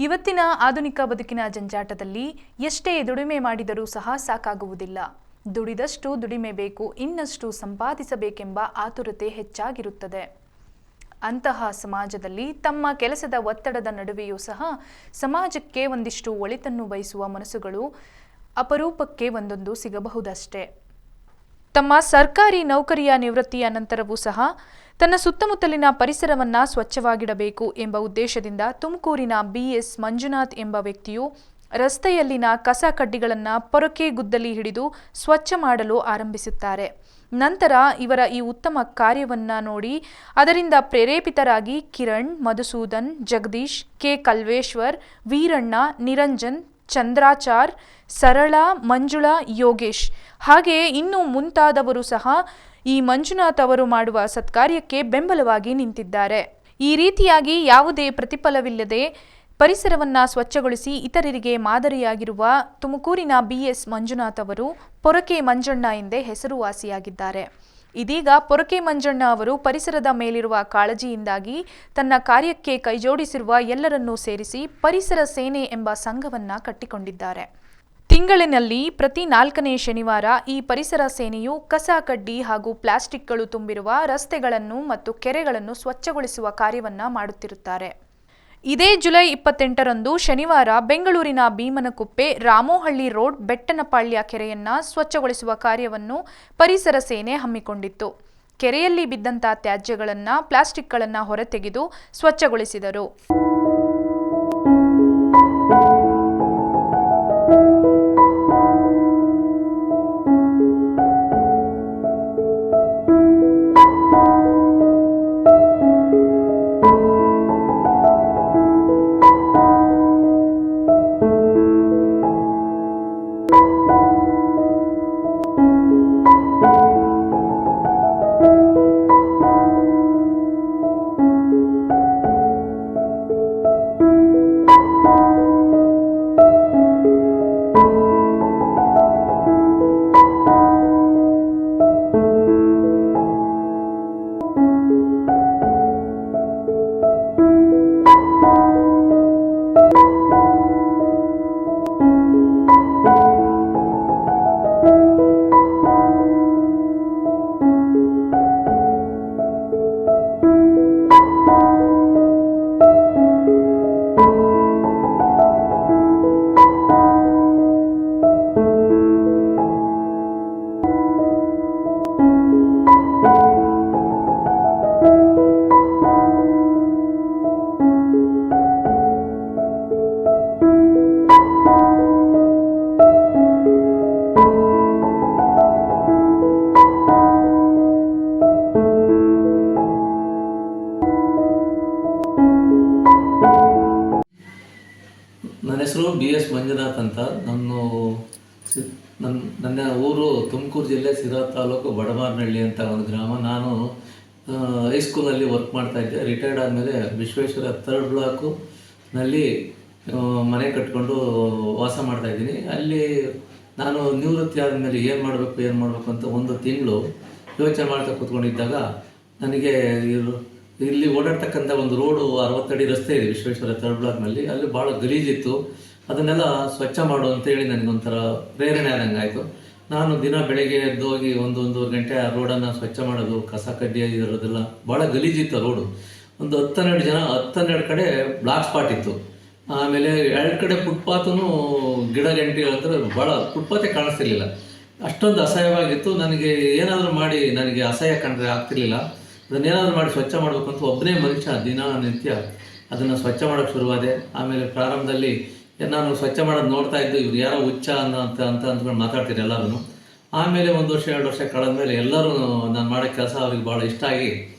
ಇವತ್ತಿನ ಆಧುನಿಕ ಬದುಕಿನ ಜಂಜಾಟದಲ್ಲಿ ಎಷ್ಟೇ ದುಡಿಮೆ ಮಾಡಿದರೂ ಸಹ ಸಾಕಾಗುವುದಿಲ್ಲ. ದುಡಿದಷ್ಟು ದುಡಿಮೆ ಬೇಕು, ಇನ್ನಷ್ಟು ಸಂಪಾದಿಸಬೇಕೆಂಬ ಆತುರತೆ ಹೆಚ್ಚಾಗಿರುತ್ತದೆ. ಅಂತಹ ಸಮಾಜದಲ್ಲಿ ತಮ್ಮ ಕೆಲಸದ ಒತ್ತಡದ ನಡುವೆಯೂ ಸಹ ಸಮಾಜಕ್ಕೆ ಒಂದಿಷ್ಟು ಒಳಿತನ್ನು ಬಯಸುವ ಮನಸ್ಸುಗಳು ಅಪರೂಪಕ್ಕೆ ಒಂದೊಂದು ಸಿಗಬಹುದಷ್ಟೇ. ತಮ್ಮ ಸರ್ಕಾರಿ ನೌಕರಿಯ ನಿವೃತ್ತಿಯ ನಂತರವೂ ಸಹ ತನ್ನ ಸುತ್ತಮುತ್ತಲಿನ ಪರಿಸರವನ್ನು ಸ್ವಚ್ಛವಾಗಿಡಬೇಕು ಎಂಬ ಉದ್ದೇಶದಿಂದ ತುಮಕೂರಿನ BS ಮಂಜುನಾಥ್ ಎಂಬ ವ್ಯಕ್ತಿಯು ರಸ್ತೆಯಲ್ಲಿನ ಕಸ ಕಡ್ಡಿಗಳನ್ನು ಪೊರಕೆ ಗುದ್ದಲಿ ಹಿಡಿದು ಸ್ವಚ್ಛ ಮಾಡಲು ಆರಂಭಿಸುತ್ತಾರೆ. ನಂತರ ಇವರ ಈ ಉತ್ತಮ ಕಾರ್ಯವನ್ನು ನೋಡಿ ಅದರಿಂದ ಪ್ರೇರೇಪಿತರಾಗಿ ಕಿರಣ್, ಮಧುಸೂದನ್, ಜಗದೀಶ್, ಕೆ. ಕಲ್ವೇಶ್ವರ್, ವೀರಣ್ಣ, ನಿರಂಜನ್, ಚಂದ್ರಾಚಾರ್, ಸರಳಾ, ಮಂಜುಳಾ, ಯೋಗೇಶ್ ಹಾಗೆಯೇ ಇನ್ನೂ ಮುಂತಾದವರು ಸಹ ಈ ಮಂಜುನಾಥ್ ಅವರು ಮಾಡುವ ಸತ್ಕಾರ್ಯಕ್ಕೆ ಬೆಂಬಲವಾಗಿ ನಿಂತಿದ್ದಾರೆ. ಈ ರೀತಿಯಾಗಿ ಯಾವುದೇ ಪ್ರತಿಫಲವಿಲ್ಲದೆ ಪರಿಸರವನ್ನು ಸ್ವಚ್ಛಗೊಳಿಸಿ ಇತರರಿಗೆ ಮಾದರಿಯಾಗಿರುವ ತುಮಕೂರಿನ BS ಮಂಜುನಾಥ್ ಅವರು ಪೊರಕೆ ಮಂಜಣ್ಣ ಎಂದೇ ಹೆಸರುವಾಸಿಯಾಗಿದ್ದಾರೆ. ಇದೀಗ ಪೊರಕೆ ಮಂಜಣ್ಣ ಅವರು ಪರಿಸರದ ಮೇಲಿರುವ ಕಾಳಜಿಯಿಂದಾಗಿ ತನ್ನ ಕಾರ್ಯಕ್ಕೆ ಕೈಜೋಡಿಸಿರುವ ಎಲ್ಲರನ್ನೂ ಸೇರಿಸಿ ಪರಿಸರ ಸೇನೆ ಎಂಬ ಸಂಘವನ್ನು ಕಟ್ಟಿಕೊಂಡಿದ್ದಾರೆ. ತಿಂಗಳಿನಲ್ಲಿ ಪ್ರತಿ 4ನೇ ಶನಿವಾರ ಈ ಪರಿಸರ ಸೇನೆಯು ಕಸ ಕಡ್ಡಿ ಹಾಗೂ ಪ್ಲಾಸ್ಟಿಕ್ಗಳು ತುಂಬಿರುವ ರಸ್ತೆಗಳನ್ನು ಮತ್ತು ಕೆರೆಗಳನ್ನು ಸ್ವಚ್ಛಗೊಳಿಸುವ ಕಾರ್ಯವನ್ನು ಮಾಡುತ್ತಿರುತ್ತಾರೆ. ಇದೇ ಜುಲೈ 28ರಂದು ಶನಿವಾರ ಬೆಂಗಳೂರಿನ ಭೀಮನಕುಪ್ಪೆ ರಾಮೋಹಳ್ಳಿ ರೋಡ್ ಬೆಟ್ಟನಪಾಳ್ಯ ಕೆರೆಯನ್ನು ಸ್ವಚ್ಛಗೊಳಿಸುವ ಕಾರ್ಯವನ್ನು ಪರಿಸರ ಸೇನೆ ಹಮ್ಮಿಕೊಂಡಿತ್ತು. ಕೆರೆಯಲ್ಲಿ ಬಿದ್ದಂಥ ತ್ಯಾಜ್ಯಗಳನ್ನು, ಪ್ಲಾಸ್ಟಿಕ್ಗಳನ್ನು ಹೊರತೆಗೆದು ಸ್ವಚ್ಛಗೊಳಿಸಿದರು. ನನ್ನ ಹೆಸರು BS ಮಂಜುನಾಥ್ ಅಂತ. ನನ್ನ ಊರು ತುಮಕೂರು ಜಿಲ್ಲೆ ಸಿರಾ ತಾಲೂಕು ಬಡಮಾರನಹಳ್ಳಿ ಅಂತ ಒಂದು ಗ್ರಾಮ. ನಾನು ಹೈಸ್ಕೂಲಲ್ಲಿ ವರ್ಕ್ ಮಾಡ್ತಾಯಿದ್ದೆ. ರಿಟೈರ್ಡ್ ಆದಮೇಲೆ ವಿಶ್ವೇಶ್ವರ 3rd ಬ್ಲಾಕ್ನಲ್ಲಿ ಮನೆ ಕಟ್ಕೊಂಡು ವಾಸ ಮಾಡ್ತಾಯಿದ್ದೀನಿ. ಅಲ್ಲಿ ನಾನು ನಿವೃತ್ತಿ ಆದಮೇಲೆ ಏನು ಮಾಡಬೇಕು ಅಂತ ಒಂದು ತಿಂಗಳು ಯೋಚನೆ ಮಾಡ್ತಾ ಕೂತ್ಕೊಂಡಿದ್ದಾಗ ನನಗೆ ಇಲ್ಲಿ ಓಡಾಡ್ತಕ್ಕಂಥ ಒಂದು ರೋಡು 60 ಅಡಿ ರಸ್ತೆ ಇದೆ ವಿಶ್ವೇಶ್ವರ 3rd ಬ್ಲಾಕ್ನಲ್ಲಿ. ಅಲ್ಲಿ ಭಾಳ ಗಲೀಜಿತ್ತು. ಅದನ್ನೆಲ್ಲ ಸ್ವಚ್ಛ ಮಾಡು ಅಂತೇಳಿ ನನಗೊಂಥರ ಪ್ರೇರಣೆ ಆದಂಗೆ ಆಯಿತು. ನಾನು ದಿನ ಬೆಳಗ್ಗೆ ಎದ್ದೋಗಿ 1-1.5 ಗಂಟೆ ಆ ರೋಡನ್ನು ಸ್ವಚ್ಛ ಮಾಡೋದು, ಕಸ ಕಡ್ಡಿ ಇರೋದೆಲ್ಲ ಭಾಳ ಗಲೀಜಿತ್ತು ರೋಡು. ಒಂದು 10-12 ಕಡೆ ಬ್ಲಾಕ್ ಸ್ಪಾಟ್ ಇತ್ತು. ಆಮೇಲೆ 2 ಕಡೆ ಫುಟ್ಪಾತೂ ಗಿಡ ಗಂಟೆಗಳಂದ್ರೆ ಭಾಳ ಫುಟ್ಪಾತೇ ಕಾಣಿಸ್ತಿರ್ಲಿಲ್ಲ, ಅಷ್ಟೊಂದು ಅಸಹ್ಯವಾಗಿತ್ತು. ನನಗೆ ಏನಾದರೂ ಮಾಡಿ ನನಗೆ ಅಸಹ್ಯ ಕಂಡ್ರೆ ಆಗ್ತಿರ್ಲಿಲ್ಲ. ಅದನ್ನೇನಾದರೂ ಮಾಡಿ ಸ್ವಚ್ಛ ಮಾಡಬೇಕು ಅಂತ ಒಬ್ಬನೇ ಮನುಷ್ಯ ದಿನನಿತ್ಯ ಅದನ್ನು ಸ್ವಚ್ಛ ಮಾಡೋಕ್ಕೆ ಶುರುವಾದೆ. ಆಮೇಲೆ ಪ್ರಾರಂಭದಲ್ಲಿ ನಾನು ಸ್ವಚ್ಛ ಮಾಡೋದು ನೋಡ್ತಾ ಇದ್ದು, ಇವ್ರು ಯಾರೋ ಹುಚ್ಚ ಅಂತ ಅಂದ್ಕೊಂಡು ಮಾತಾಡ್ತೀರಿ ಎಲ್ಲರೂ. ಆಮೇಲೆ 1 ವರ್ಷ 2 ವರ್ಷ ಕಳೆದ್ಮೇಲೆ ಎಲ್ಲರೂ ನಾನು ಮಾಡೋ ಕೆಲಸ ಅವ್ರಿಗೆ ಭಾಳ ಇಷ್ಟ ಆಗಿ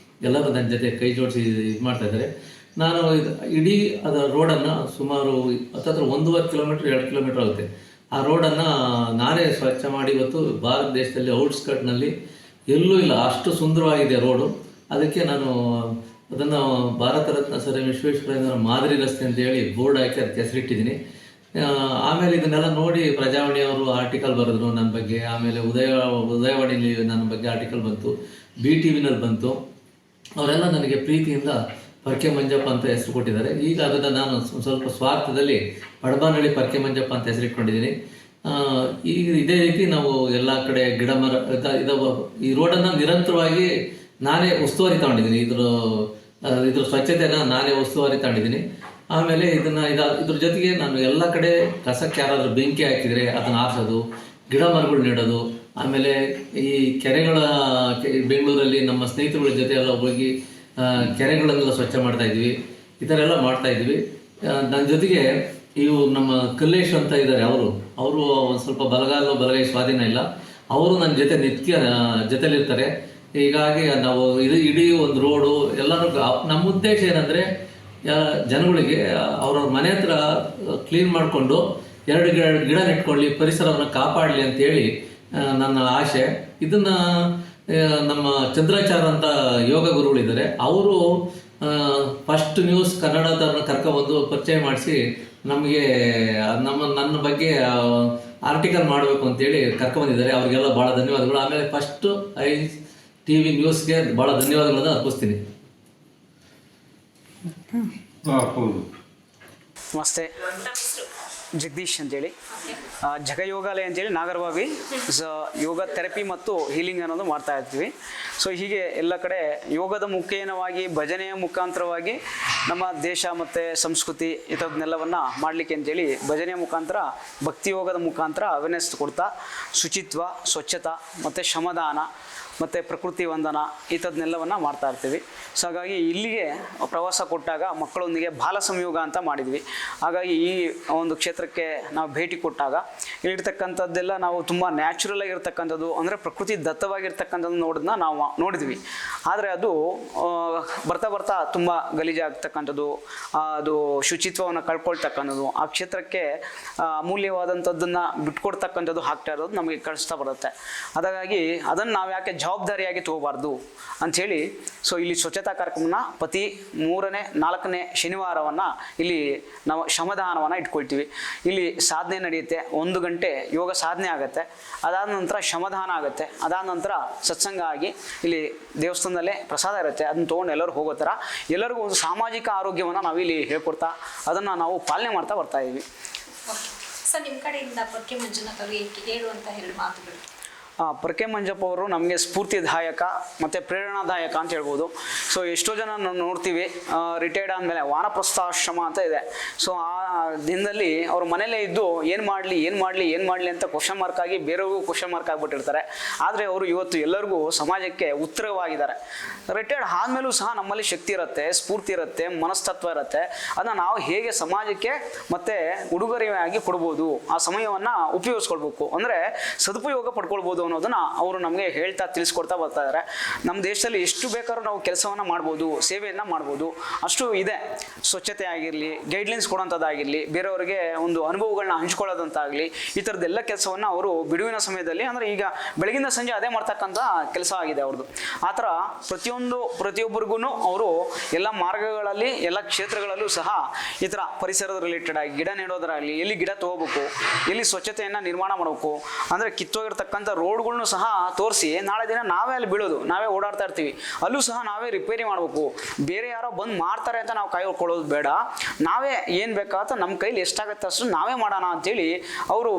ಎಲ್ಲರೂ ನನ್ನ ಜೊತೆ ಕೈ ಜೋಡಿಸಿ ಇದು ಮಾಡ್ತಾಯಿದ್ದಾರೆ. ನಾನು ಇಡೀ ಅದರ ರೋಡನ್ನು ಸುಮಾರು 1.5 ಕಿಲೋಮೀಟ್ರ್ 2 ಕಿಲೋಮೀಟ್ರ್ ಆಗುತ್ತೆ. ಆ ರೋಡನ್ನು ನಾನೇ ಸ್ವಚ್ಛ ಮಾಡಿ ಇವತ್ತು ಭಾರತ ದೇಶದಲ್ಲಿ ಔಟ್ಸ್ಕರ್ಟ್ನಲ್ಲಿ ಎಲ್ಲೂ ಇಲ್ಲ, ಅಷ್ಟು ಸುಂದರವಾಗಿದೆ ರೋಡು. ಅದಕ್ಕೆ ನಾನು ಅದನ್ನು ಭಾರತ ರತ್ನ ಸರ್ ವಿಶ್ವೇಶ್ವರಯ್ಯನವರ ಮಾದರಿ ರಸ್ತೆ ಅಂತೇಳಿ ಬೋರ್ಡ್ ಹಾಕಿ ಅದಕ್ಕೆ ಹೆಸರಿಟ್ಟಿದ್ದೀನಿ. ಆಮೇಲೆ ಇದನ್ನೆಲ್ಲ ನೋಡಿ ಪ್ರಜಾವಾಣಿಯವರು ಆರ್ಟಿಕಲ್ ಬರೆದ್ರು ನನ್ನ ಬಗ್ಗೆ. ಆಮೇಲೆ ಉದಯವಾಣಿಲಿ ನನ್ನ ಬಗ್ಗೆ ಆರ್ಟಿಕಲ್ ಬಂತು, BTVನಲ್ಲಿ ಬಂತು. ಅವರೆಲ್ಲ ನನಗೆ ಪ್ರೀತಿಯಿಂದ ಪರ್ಕೆ ಮಂಜಪ್ಪ ಅಂತ ಹೆಸರು ಕೊಟ್ಟಿದ್ದಾರೆ. ಈಗ ಅದನ್ನು ನಾನು ಸ್ವಲ್ಪ ಸ್ವಾರ್ಥದಲ್ಲಿ ಬಡಬಾನಹಳ್ಳಿ ಪರ್ಕೆ ಮಂಜಪ್ಪ ಅಂತ ಹೆಸರಿಟ್ಕೊಂಡಿದ್ದೀನಿ. ಈಗ ಇದೇ ರೀತಿ ನಾವು ಎಲ್ಲ ಕಡೆ ಗಿಡ ಮರ ಈ ರೋಡನ್ನು ನಿರಂತರವಾಗಿ ನಾನೇ ಉಸ್ತುವಾರಿ ತಗೊಂಡಿದ್ದೀನಿ. ಇದ್ರ ಸ್ವಚ್ಛತೆನ ನಾನೇ ಉಸ್ತುವಾರಿ ತಗೊಂಡಿದ್ದೀನಿ. ಆಮೇಲೆ ಇದ್ರ ಜೊತೆಗೆ ನಾನು ಎಲ್ಲ ಕಡೆ ಕಸಕ್ಕೆ ಯಾರಾದರೂ ಬೆಂಕಿ ಹಾಕಿದರೆ ಅದನ್ನು ಆರಿಸೋದು, ಗಿಡ ಮರಗಳು ನೆಡೋದು, ಆಮೇಲೆ ಈ ಕೆರೆಗಳ ಬೆಂಗಳೂರಲ್ಲಿ ನಮ್ಮ ಸ್ನೇಹಿತರುಗಳ ಜೊತೆ ಎಲ್ಲ ಹೋಗಿ ಕೆರೆಗಳನ್ನೆಲ್ಲ ಸ್ವಚ್ಛ ಮಾಡ್ತಾ ಇದ್ವಿ. ಈ ಥರ ಎಲ್ಲ ಮಾಡ್ತಾ ಇದ್ವಿ. ನನ್ನ ಜೊತೆಗೆ ಇವು ನಮ್ಮ ಕಲ್ಲೇಶ್ ಅಂತ ಇದ್ದಾರೆ, ಅವರು ಒಂದು ಸ್ವಲ್ಪ ಬಲಗೈ ಸ್ವಾಧೀನ ಇಲ್ಲ. ಅವರು ನನ್ನ ಜೊತೆ ನಿತ್ಯ ಜೊತೆಲಿರ್ತಾರೆ. ಹೀಗಾಗಿ ನಾವು ಇಡೀ ಒಂದು ರೋಡು ಎಲ್ಲರೂ ನಮ್ಮ ಉದ್ದೇಶ ಏನಂದರೆ ಜನಗಳಿಗೆ ಅವ್ರವ್ರ ಮನೆ ಹತ್ರ ಕ್ಲೀನ್ ಮಾಡಿಕೊಂಡು 2 ಗಿಡ ನೆಟ್ಕೊಳ್ಳಿ, ಪರಿಸರವನ್ನು ಕಾಪಾಡಲಿ ಅಂತೇಳಿ ನನ್ನ ಆಸೆ. ಇದನ್ನು ನಮ್ಮ ಚಂದ್ರಾಚಾರ್ಯ ಅಂತ ಯೋಗ ಗುರುಗಳಿದ್ದಾರೆ, ಅವರು ಫಸ್ಟ್ ನ್ಯೂಸ್ ಕನ್ನಡದವ್ರನ್ನ ಕರ್ಕೊಬಂದು ಪರಿಚಯ ಮಾಡಿಸಿ ನಮಗೆ ನನ್ನ ಬಗ್ಗೆ ಆರ್ಟಿಕಲ್ ಮಾಡಬೇಕು ಅಂತೇಳಿ ಕರ್ಕೊಂಬಂದಿದ್ದಾರೆ. ಅವ್ರಿಗೆಲ್ಲ ಭಾಳ ಧನ್ಯವಾದಗಳು. ಆಮೇಲೆ ಫಸ್ಟು TV ನ್ಯೂಸ್ಗೆ ಭಾಳ ಧನ್ಯವಾದಗಳನ್ನು ಅರ್ಪಿಸ್ತೀನಿ. ನಮಸ್ತೆ, ಜಗದೀಶ್ ಅಂತೇಳಿ, ಜಗಯೋಗಾಲಯ ಅಂತೇಳಿ ನಾಗರಬಾವಿ ಯೋಗ ಥೆರಪಿ ಮತ್ತು ಹೀಲಿಂಗ್ ಅನ್ನೋದು ಮಾಡ್ತಾ ಇರ್ತೀವಿ. ಸೊ ಹೀಗೆ ಎಲ್ಲ ಕಡೆ ಯೋಗದ ಮುಖೇನವಾಗಿ, ಭಜನೆಯ ಮುಖಾಂತರವಾಗಿ ನಮ್ಮ ದೇಶ ಮತ್ತು ಸಂಸ್ಕೃತಿ ಇಂಥದ್ದನ್ನೆಲ್ಲವನ್ನು ಮಾಡಲಿಕ್ಕೆ ಅಂತೇಳಿ ಭಜನೆಯ ಮುಖಾಂತರ, ಭಕ್ತಿ ಯೋಗದ ಮುಖಾಂತರ ಅವೇರ್ನೆಸ್ ಕೊಡ್ತಾ ಶುಚಿತ್ವ, ಸ್ವಚ್ಛತಾ ಮತ್ತು ಶ್ರಮದಾನ ಮತ್ತು ಪ್ರಕೃತಿ ವಂದನ ಇಂಥದ್ದನ್ನೆಲ್ಲವನ್ನು ಮಾಡ್ತಾ ಇರ್ತೀವಿ. ಸೊ ಹಾಗಾಗಿ ಇಲ್ಲಿಗೆ ಪ್ರವಾಸ ಕೊಟ್ಟಾಗ ಮಕ್ಕಳೊಂದಿಗೆ ಬಾಲ ಸಂಯೋಗ ಅಂತ ಮಾಡಿದ್ವಿ. ಹಾಗಾಗಿ ಈ ಒಂದು ಕ್ಷೇತ್ರಕ್ಕೆ ನಾವು ಭೇಟಿ ಕೊಟ್ಟಾಗ ಇಲ್ಲಿರ್ತಕ್ಕಂಥದ್ದೆಲ್ಲ ನಾವು ತುಂಬ ನ್ಯಾಚುರಲ್ ಆಗಿರ್ತಕ್ಕಂಥದ್ದು, ಅಂದರೆ ಪ್ರಕೃತಿ ದತ್ತವಾಗಿರ್ತಕ್ಕಂಥದ್ದು ನಾವು ನೋಡಿದ್ವಿ. ಆದರೆ ಅದು ಬರ್ತಾ ಬರ್ತಾ ತುಂಬ ಗಲೀಜಾಗ್ತಕ್ಕಂಥದ್ದು, ಅದು ಶುಚಿತ್ವವನ್ನು ಕಳ್ಕೊಳ್ತಕ್ಕಂಥದ್ದು, ಆ ಕ್ಷೇತ್ರಕ್ಕೆ ಅಮೂಲ್ಯವಾದಂಥದ್ದನ್ನು ಬಿಟ್ಕೊಡ್ತಕ್ಕಂಥದ್ದು ಆಗ್ತಾ ಇರೋದು ನಮಗೆ ಕಳಿಸ್ತಾ ಬರುತ್ತೆ. ಹಾಗಾಗಿ ಅದನ್ನು ನಾವು ಯಾಕೆ ಜವಾಬ್ದಾರಿಯಾಗಿ ತಗೋಬಾರ್ದು ಅಂಥೇಳಿ ಸೊ ಇಲ್ಲಿ ಸ್ವಚ್ಛತಾ ಕಾರ್ಯಕ್ರಮನ ಪ್ರತಿ 3ನೇ 4ನೇ ಶನಿವಾರವನ್ನು ಇಲ್ಲಿ ನಾವು ಶ್ರಮದಾನವನ್ನು ಇಟ್ಕೊಳ್ತೀವಿ. ಇಲ್ಲಿ ಸಾಧನೆ ನಡೆಯುತ್ತೆ, 1 ಗಂಟೆ ಯೋಗ ಸಾಧನೆ ಆಗುತ್ತೆ. ಅದಾದ ನಂತರ ಶ್ರಮದಾನ ಆಗುತ್ತೆ. ಅದಾದ ನಂತರ ಸತ್ಸಂಗ ಆಗಿ ಇಲ್ಲಿ ದೇವಸ್ಥಾನದಲ್ಲೇ ಪ್ರಸಾದ ಇರುತ್ತೆ, ಅದನ್ನು ತೊಗೊಂಡು ಎಲ್ಲರೂ ಹೋಗೋ ಥರ ಎಲ್ಲರಿಗೂ ಒಂದು ಸಾಮಾಜಿಕ ಆರೋಗ್ಯವನ್ನು ನಾವಿಲ್ಲಿ ಹೇಳ್ಕೊಡ್ತಾ ಅದನ್ನು ನಾವು ಪಾಲನೆ ಮಾಡ್ತಾ ಬರ್ತಾ ಇದ್ದೀವಿ. ಸರ್, ನಿಮ್ಮ ಕಡೆಯಿಂದ ಪರ್ಕೆ ಮಂಜುನಾಥ್ ಅವರು ಹೇಳುವಂಥ 2 ಮಾತುಗಳು. ಪರ್ಕೆ ಮಂಜಪ್ಪ ಅವರು ನಮಗೆ ಸ್ಫೂರ್ತಿದಾಯಕ ಮತ್ತು ಪ್ರೇರಣಾದಾಯಕ ಅಂತ ಹೇಳ್ಬೋದು. ಸೊ ಎಷ್ಟೋ ಜನ ನಾವು ನೋಡ್ತೀವಿ, ರಿಟೈರ್ಡ್ ಆದಮೇಲೆ ವಾನಪ್ರಸ್ಥಾಶ್ರಮ ಅಂತ ಇದೆ. ಸೊ ಆ ದಿನದಲ್ಲಿ ಅವ್ರ ಮನೇಲೇ ಇದ್ದು ಏನು ಮಾಡಲಿ ಅಂತ ಕ್ವಶನ್ ಮಾರ್ಕ್ ಆಗಿ ಬೇರೆಯವ್ರಿಗೂ ಕ್ವಶನ್ ಮಾರ್ಕ್ ಆಗಿಬಿಟ್ಟಿರ್ತಾರೆ. ಆದರೆ ಅವರು ಇವತ್ತು ಎಲ್ಲರಿಗೂ ಸಮಾಜಕ್ಕೆ ಉತ್ತರವಾಗಿದ್ದಾರೆ. ರಿಟೈರ್ಡ್ ಆದಮೇಲೂ ಸಹ ನಮ್ಮಲ್ಲಿ ಶಕ್ತಿ ಇರುತ್ತೆ, ಸ್ಫೂರ್ತಿ ಇರುತ್ತೆ, ಮನಸ್ತತ್ವ ಇರುತ್ತೆ. ಅದನ್ನು ನಾವು ಹೇಗೆ ಸಮಾಜಕ್ಕೆ ಮತ್ತು ಉಡುಗೊರೆಯಾಗಿ ಕೊಡ್ಬೋದು, ಆ ಸಮಯವನ್ನು ಉಪಯೋಗಿಸ್ಕೊಳ್ಬೇಕು, ಅಂದರೆ ಸದುಪಯೋಗ ಪಡ್ಕೊಳ್ಬೋದು ಅನ್ನೋದನ್ನ ಅವರು ನಮಗೆ ಹೇಳ್ತಾ ತಿಳಿಸ್ಕೊಡ್ತಾ ಬರ್ತಾ ಇದ್ದಾರೆ. ನಮ್ಮ ದೇಶದಲ್ಲಿ ಎಷ್ಟು ಬೇಕಾದ್ರೂ ನಾವು ಕೆಲಸವನ್ನು ಮಾಡ್ಬೋದು, ಸೇವೆಯನ್ನು ಮಾಡ್ಬೋದು, ಅಷ್ಟು ಇದೆ. ಸ್ವಚ್ಛತೆ ಆಗಿರಲಿ, ಗೈಡ್ಲೈನ್ಸ್ ಕೊಡೋಂಥದ್ದಾಗಿರಲಿ, ಬೇರೆಯವರಿಗೆ ಒಂದು ಅನುಭವಗಳನ್ನ ಹಂಚ್ಕೊಳ್ಳೋದಂತಾಗಲಿ, ಈ ಥರದ್ದೆಲ್ಲ ಕೆಲಸವನ್ನು ಅವರು ಬಿಡುವಿನ ಸಮಯದಲ್ಲಿ, ಅಂದರೆ ಈಗ ಬೆಳಗಿನ ಸಂಜೆ ಅದೇ ಮಾಡ್ತಕ್ಕಂಥ ಕೆಲಸ ಆಗಿದೆ ಅವ್ರದ್ದು. ಆ ಥರ ಪ್ರತಿಯೊಬ್ಬರಿಗೂ ಅವರು ಎಲ್ಲ ಮಾರ್ಗಗಳಲ್ಲಿ, ಎಲ್ಲ ಕ್ಷೇತ್ರಗಳಲ್ಲೂ ಸಹ ಈ ಥರ ಪರಿಸರದ ರಿಲೇಟೆಡ್ ಆಗಿ ಗಿಡ ನೆಡೋದ್ರಾಗಲಿ, ಎಲ್ಲಿ ಗಿಡ ತಗೋಬೇಕು, ಎಲ್ಲಿ ಸ್ವಚ್ಛತೆಯನ್ನು ನಿರ್ಮಾಣ ಮಾಡಬೇಕು, ಅಂದರೆ ಕಿತ್ತೋಗಿರ್ತಕ್ಕಂಥ ರೋಡ್ಗಳ್ನು ಸಹ ತೋರಿಸಿ ನಾಳೆ ದಿನ ನಾವೇ ಅಲ್ಲಿ ಬೀಳೋದು, ನಾವೇ ಓಡಾಡ್ತಾ ಇರ್ತೀವಿ, ಅಲ್ಲೂ ಸಹ ನಾವೇ ರಿಪೇರಿ ಮಾಡಬೇಕು. ಬೇರೆ ಯಾರೋ ಬಂದು ಮಾಡ್ತಾರೆ ಅಂತ ನಾವು ಕಾಯ್ಕೊಳ್ಳೋದು ಬೇಡ, ನಾವೇ ಏನು ಬೇಕಾಗುತ್ತೆ ನಮ್ಮ ಕೈಲಿ ಎಷ್ಟಾಗುತ್ತೆ ಅಷ್ಟು ನಾವೇ ಮಾಡೋಣ ಅಂತೇಳಿ ಅವರು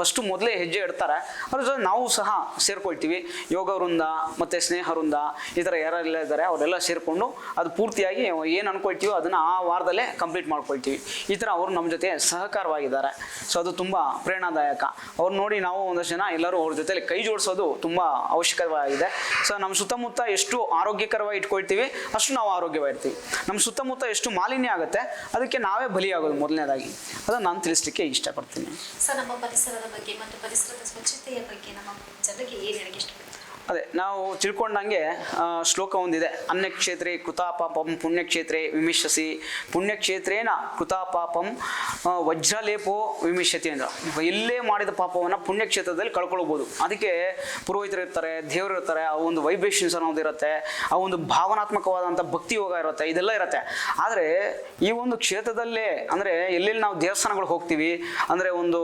ಫಸ್ಟು ಮೊದಲೇ ಹೆಜ್ಜೆ ಇಡ್ತಾರೆ. ಅದ್ರ ಜೊತೆ ನಾವು ಸಹ ಸೇರ್ಕೊಳ್ತೀವಿ. ಯೋಗ ವೃಂದ ಮತ್ತು ಸ್ನೇಹ ವೃಂದ ಈ ಥರ ಯಾರೆಲ್ಲ ಇದ್ದಾರೆ ಅವರೆಲ್ಲ ಸೇರಿಕೊಂಡು ಅದು ಪೂರ್ತಿಯಾಗಿ ಏನು ಅನ್ಕೊಳ್ತೀವೋ ಅದನ್ನು ಆ ವಾರದಲ್ಲೇ ಕಂಪ್ಲೀಟ್ ಮಾಡ್ಕೊಳ್ತೀವಿ. ಈ ಥರ ಅವರು ನಮ್ಮ ಜೊತೆ ಸಹಕಾರವಾಗಿದ್ದಾರೆ. ಸೊ ಅದು ತುಂಬ ಪ್ರೇರಣಾದಾಯಕ. ಅವ್ರು ನೋಡಿ ನಾವು ಒಂದಷ್ಟು ಜನ ಎಲ್ಲರೂ ಅವ್ರ ಜೊತೆಲಿ ಕೈ ಜೋಡಿಸೋದು ತುಂಬ ಅವಶ್ಯಕವಾಗಿದೆ. ಸೊ ನಮ್ಮ ಸುತ್ತಮುತ್ತ ಎಷ್ಟು ಆರೋಗ್ಯಕರವಾಗಿ ಇಟ್ಕೊಳ್ತೀವಿ ಅಷ್ಟು ನಾವು ಆರೋಗ್ಯವಾಗಿರ್ತೀವಿ. ನಮ್ಮ ಸುತ್ತಮುತ್ತ ಎಷ್ಟು ಮಾಲಿನ್ಯ ಆಗುತ್ತೆ ಅದಕ್ಕೆ ನಾವೇ ಬಲಿಯಾಗೋದು ಮೊದಲನೇದಾಗಿ. ಅದನ್ನು ನಾನು ತಿಳಿಸ್ಲಿಕ್ಕೆ ಇಷ್ಟಪಡ್ತೀನಿ. ಸರ್, ನಮ್ಮ ಪರಿಸರದ ಬಗ್ಗೆ ಮತ್ತು ಪರಿಸರದ ಸ್ವಚ್ಛತೆಯ ಬಗ್ಗೆ ನಮ್ಮ ಜನರಿಗೆ ಏನು ಹೇಳಕ್ಕೆ ಇಷ್ಟಪಡ್ತೀನಿ? ಅದೇ ನಾವು ತಿಳ್ಕೊಂಡಂಗೆ ಶ್ಲೋಕ ಒಂದಿದೆ, ಅನ್ಯಕ್ಷೇತ್ರೇ ಕೃತಾಪಾಪಂ ಪುಣ್ಯಕ್ಷೇತ್ರೇ ವಿಮಿಷ್ಯಸಿ, ಪುಣ್ಯಕ್ಷೇತ್ರೇನ ಕೃತಾಪಾಪಂ ವಜ್ರಲೇಪೋ ವಿಮಿಷ್ಯತಿ ಅಂತ. ಎಲ್ಲೇ ಮಾಡಿದ ಪಾಪವನ್ನು ಪುಣ್ಯಕ್ಷೇತ್ರದಲ್ಲಿ ಕಳ್ಕೊಳ್ಬೋದು. ಅದಕ್ಕೆ ಪುರೋಹಿತರು ಇರ್ತಾರೆ, ದೇವರು ಇರ್ತಾರೆ, ಆ ಒಂದು ವೈಬ್ರೇಷನ್ಸ್ ಅನ್ನೋದು ಇರುತ್ತೆ, ಆ ಒಂದು ಭಾವನಾತ್ಮಕವಾದಂಥ ಭಕ್ತಿ ಯೋಗ ಇರುತ್ತೆ, ಇದೆಲ್ಲ ಇರುತ್ತೆ. ಆದರೆ ಈ ಒಂದು ಕ್ಷೇತ್ರದಲ್ಲೇ, ಅಂದರೆ ಎಲ್ಲೆಲ್ಲಿ ನಾವು ದೇವಸ್ಥಾನಗಳು ಹೋಗ್ತೀವಿ, ಅಂದರೆ ಒಂದು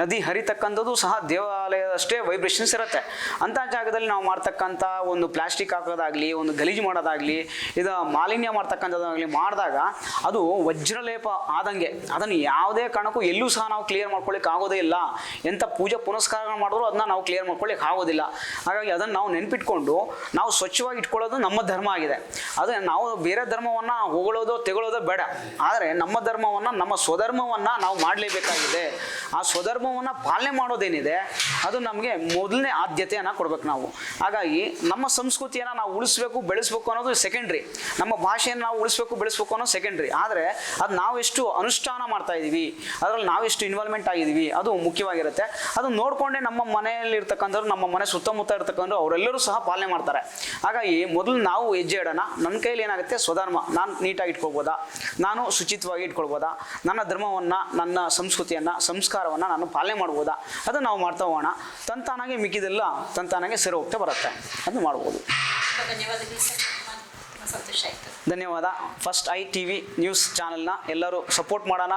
ನದಿ ಹರಿತಕ್ಕಂಥದ್ದು ಸಹ ದೇವಾಲಯದಷ್ಟೇ ವೈಬ್ರೇಷನ್ಸ್ ಇರುತ್ತೆ. ಅಂತ ಜಾಗದಲ್ಲಿ ನಾವು ಮಾಡ್ತಕ್ಕಂಥ ಒಂದು ಪ್ಲಾಸ್ಟಿಕ್ ಹಾಕೋದಾಗ್ಲಿ, ಒಂದು ಗಲೀಜು ಮಾಡೋದಾಗ್ಲಿ, ಇದು ಮಾಲಿನ್ಯ ಮಾಡ್ತಕ್ಕಂಥದ್ದಾಗಲಿ ಮಾಡಿದಾಗ ಅದು ವಜ್ರಲೇಪ ಆದಂಗೆ. ಅದನ್ನು ಯಾವುದೇ ಕಾರಣಕ್ಕೂ ಎಲ್ಲೂ ಸಹ ನಾವು ಕ್ಲಿಯರ್ ಮಾಡ್ಕೊಳ್ಳಿಕ್ಕೆ ಆಗೋದೇ ಇಲ್ಲ. ಎಂಥ ಪೂಜೆ ಪುನಸ್ಕಾರಗಳು ಮಾಡಿದ್ರು ಅದನ್ನ ನಾವು ಕ್ಲಿಯರ್ ಮಾಡ್ಕೊಳ್ಳಿಕ್ಕೆ ಆಗೋದಿಲ್ಲ. ಹಾಗಾಗಿ ಅದನ್ನು ನಾವು ನೆನ್ಪಿಟ್ಕೊಂಡು ನಾವು ಸ್ವಚ್ಛವಾಗಿ ಇಟ್ಕೊಳ್ಳೋದು ನಮ್ಮ ಧರ್ಮ ಆಗಿದೆ. ಅದೇ ನಾವು ಬೇರೆ ಧರ್ಮವನ್ನು ಹೊಗಳೋದು ತೆಗೊಳ್ಳೋದು ಬೇಡ, ಆದರೆ ನಮ್ಮ ಧರ್ಮವನ್ನು, ನಮ್ಮ ಸ್ವಧರ್ಮವನ್ನು ನಾವು ಮಾಡಲೇಬೇಕಾಗಿದೆ. ಆ ಸ್ವಧರ್ಮವನ್ನು ಪಾಲನೆ ಮಾಡೋದೇನಿದೆ ಅದು ನಮಗೆ ಮೊದಲನೇ ಆದ್ಯತೆಯನ್ನು ಕೊಡ್ಬೇಕು ನಾವು. ಹಾಗಾಗಿ ನಮ್ಮ ಸಂಸ್ಕೃತಿಯನ್ನು ನಾವು ಉಳಿಸ್ಬೇಕು, ಬೆಳೆಸ್ಬೇಕು ಅನ್ನೋದು ಸೆಕೆಂಡ್ರಿ. ನಮ್ಮ ಭಾಷೆಯನ್ನು ನಾವು ಉಳಿಸ್ಬೇಕು, ಬೆಳೆಸ್ಬೇಕು ಅನ್ನೋದು ಸೆಕೆಂಡ್ರಿ. ಆದರೆ ಅದು ನಾವೆಷ್ಟು ಅನುಷ್ಠಾನ ಮಾಡ್ತಾ ಇದ್ದೀವಿ, ಅದರಲ್ಲಿ ನಾವೆಷ್ಟು ಇನ್ವಾಲ್ವ್ಮೆಂಟ್ ಆಗಿದ್ದೀವಿ ಅದು ಮುಖ್ಯವಾಗಿರುತ್ತೆ. ಅದು ನೋಡಿಕೊಂಡೇ ನಮ್ಮ ಮನೆಯಲ್ಲಿ ಇರ್ತಕ್ಕಂಥವ್ರು, ನಮ್ಮ ಮನೆ ಸುತ್ತಮುತ್ತ ಇರ್ತಕ್ಕಂಥವ್ರು ಅವರೆಲ್ಲರೂ ಸಹ ಪಾಲನೆ ಮಾಡ್ತಾರೆ. ಹಾಗಾಗಿ ಮೊದಲು ನಾವು ಹೆಜ್ಜೆ ಇಡೋಣ. ನನ್ನ ಕೈಯಲ್ಲಿ ಏನಾಗುತ್ತೆ, ಸ್ವಧರ್ಮ ನಾನು ನೀಟಾಗಿ ಇಟ್ಕೊಳ್ಬೋದಾ, ನಾನು ಶುಚಿತ್ವವಾಗಿ ಇಟ್ಕೊಳ್ಬೋದಾ, ನನ್ನ ಧರ್ಮವನ್ನು, ನನ್ನ ಸಂಸ್ಕೃತಿಯನ್ನು, ಸಂಸ್ಕಾರವನ್ನು ನಾನು ಪಾಲನೆ ಮಾಡ್ಬೋದಾ, ಅದನ್ನು ನಾವು ಮಾಡ್ತಾ ಹೋಗೋಣ. ತಂತಾನಾಗೆ ಮಿಕ್ಕಿದೆಲ್ಲ ತಂತಾನಾಗೆ ಸರಿ ಹೋಗ್ತಾ ಬರುತ್ತೆ. ಅದನ್ನು ಮಾಡ್ಬೋದು. ಧನ್ಯವಾದಗಳು ಸರ್, ತುಂಬ ಸಂತೋಷ ಆಯಿತು. ಧನ್ಯವಾದ. First I T V news ಚಾನಲ್ನ ಎಲ್ಲರೂ ಸಪೋರ್ಟ್ ಮಾಡೋಣ,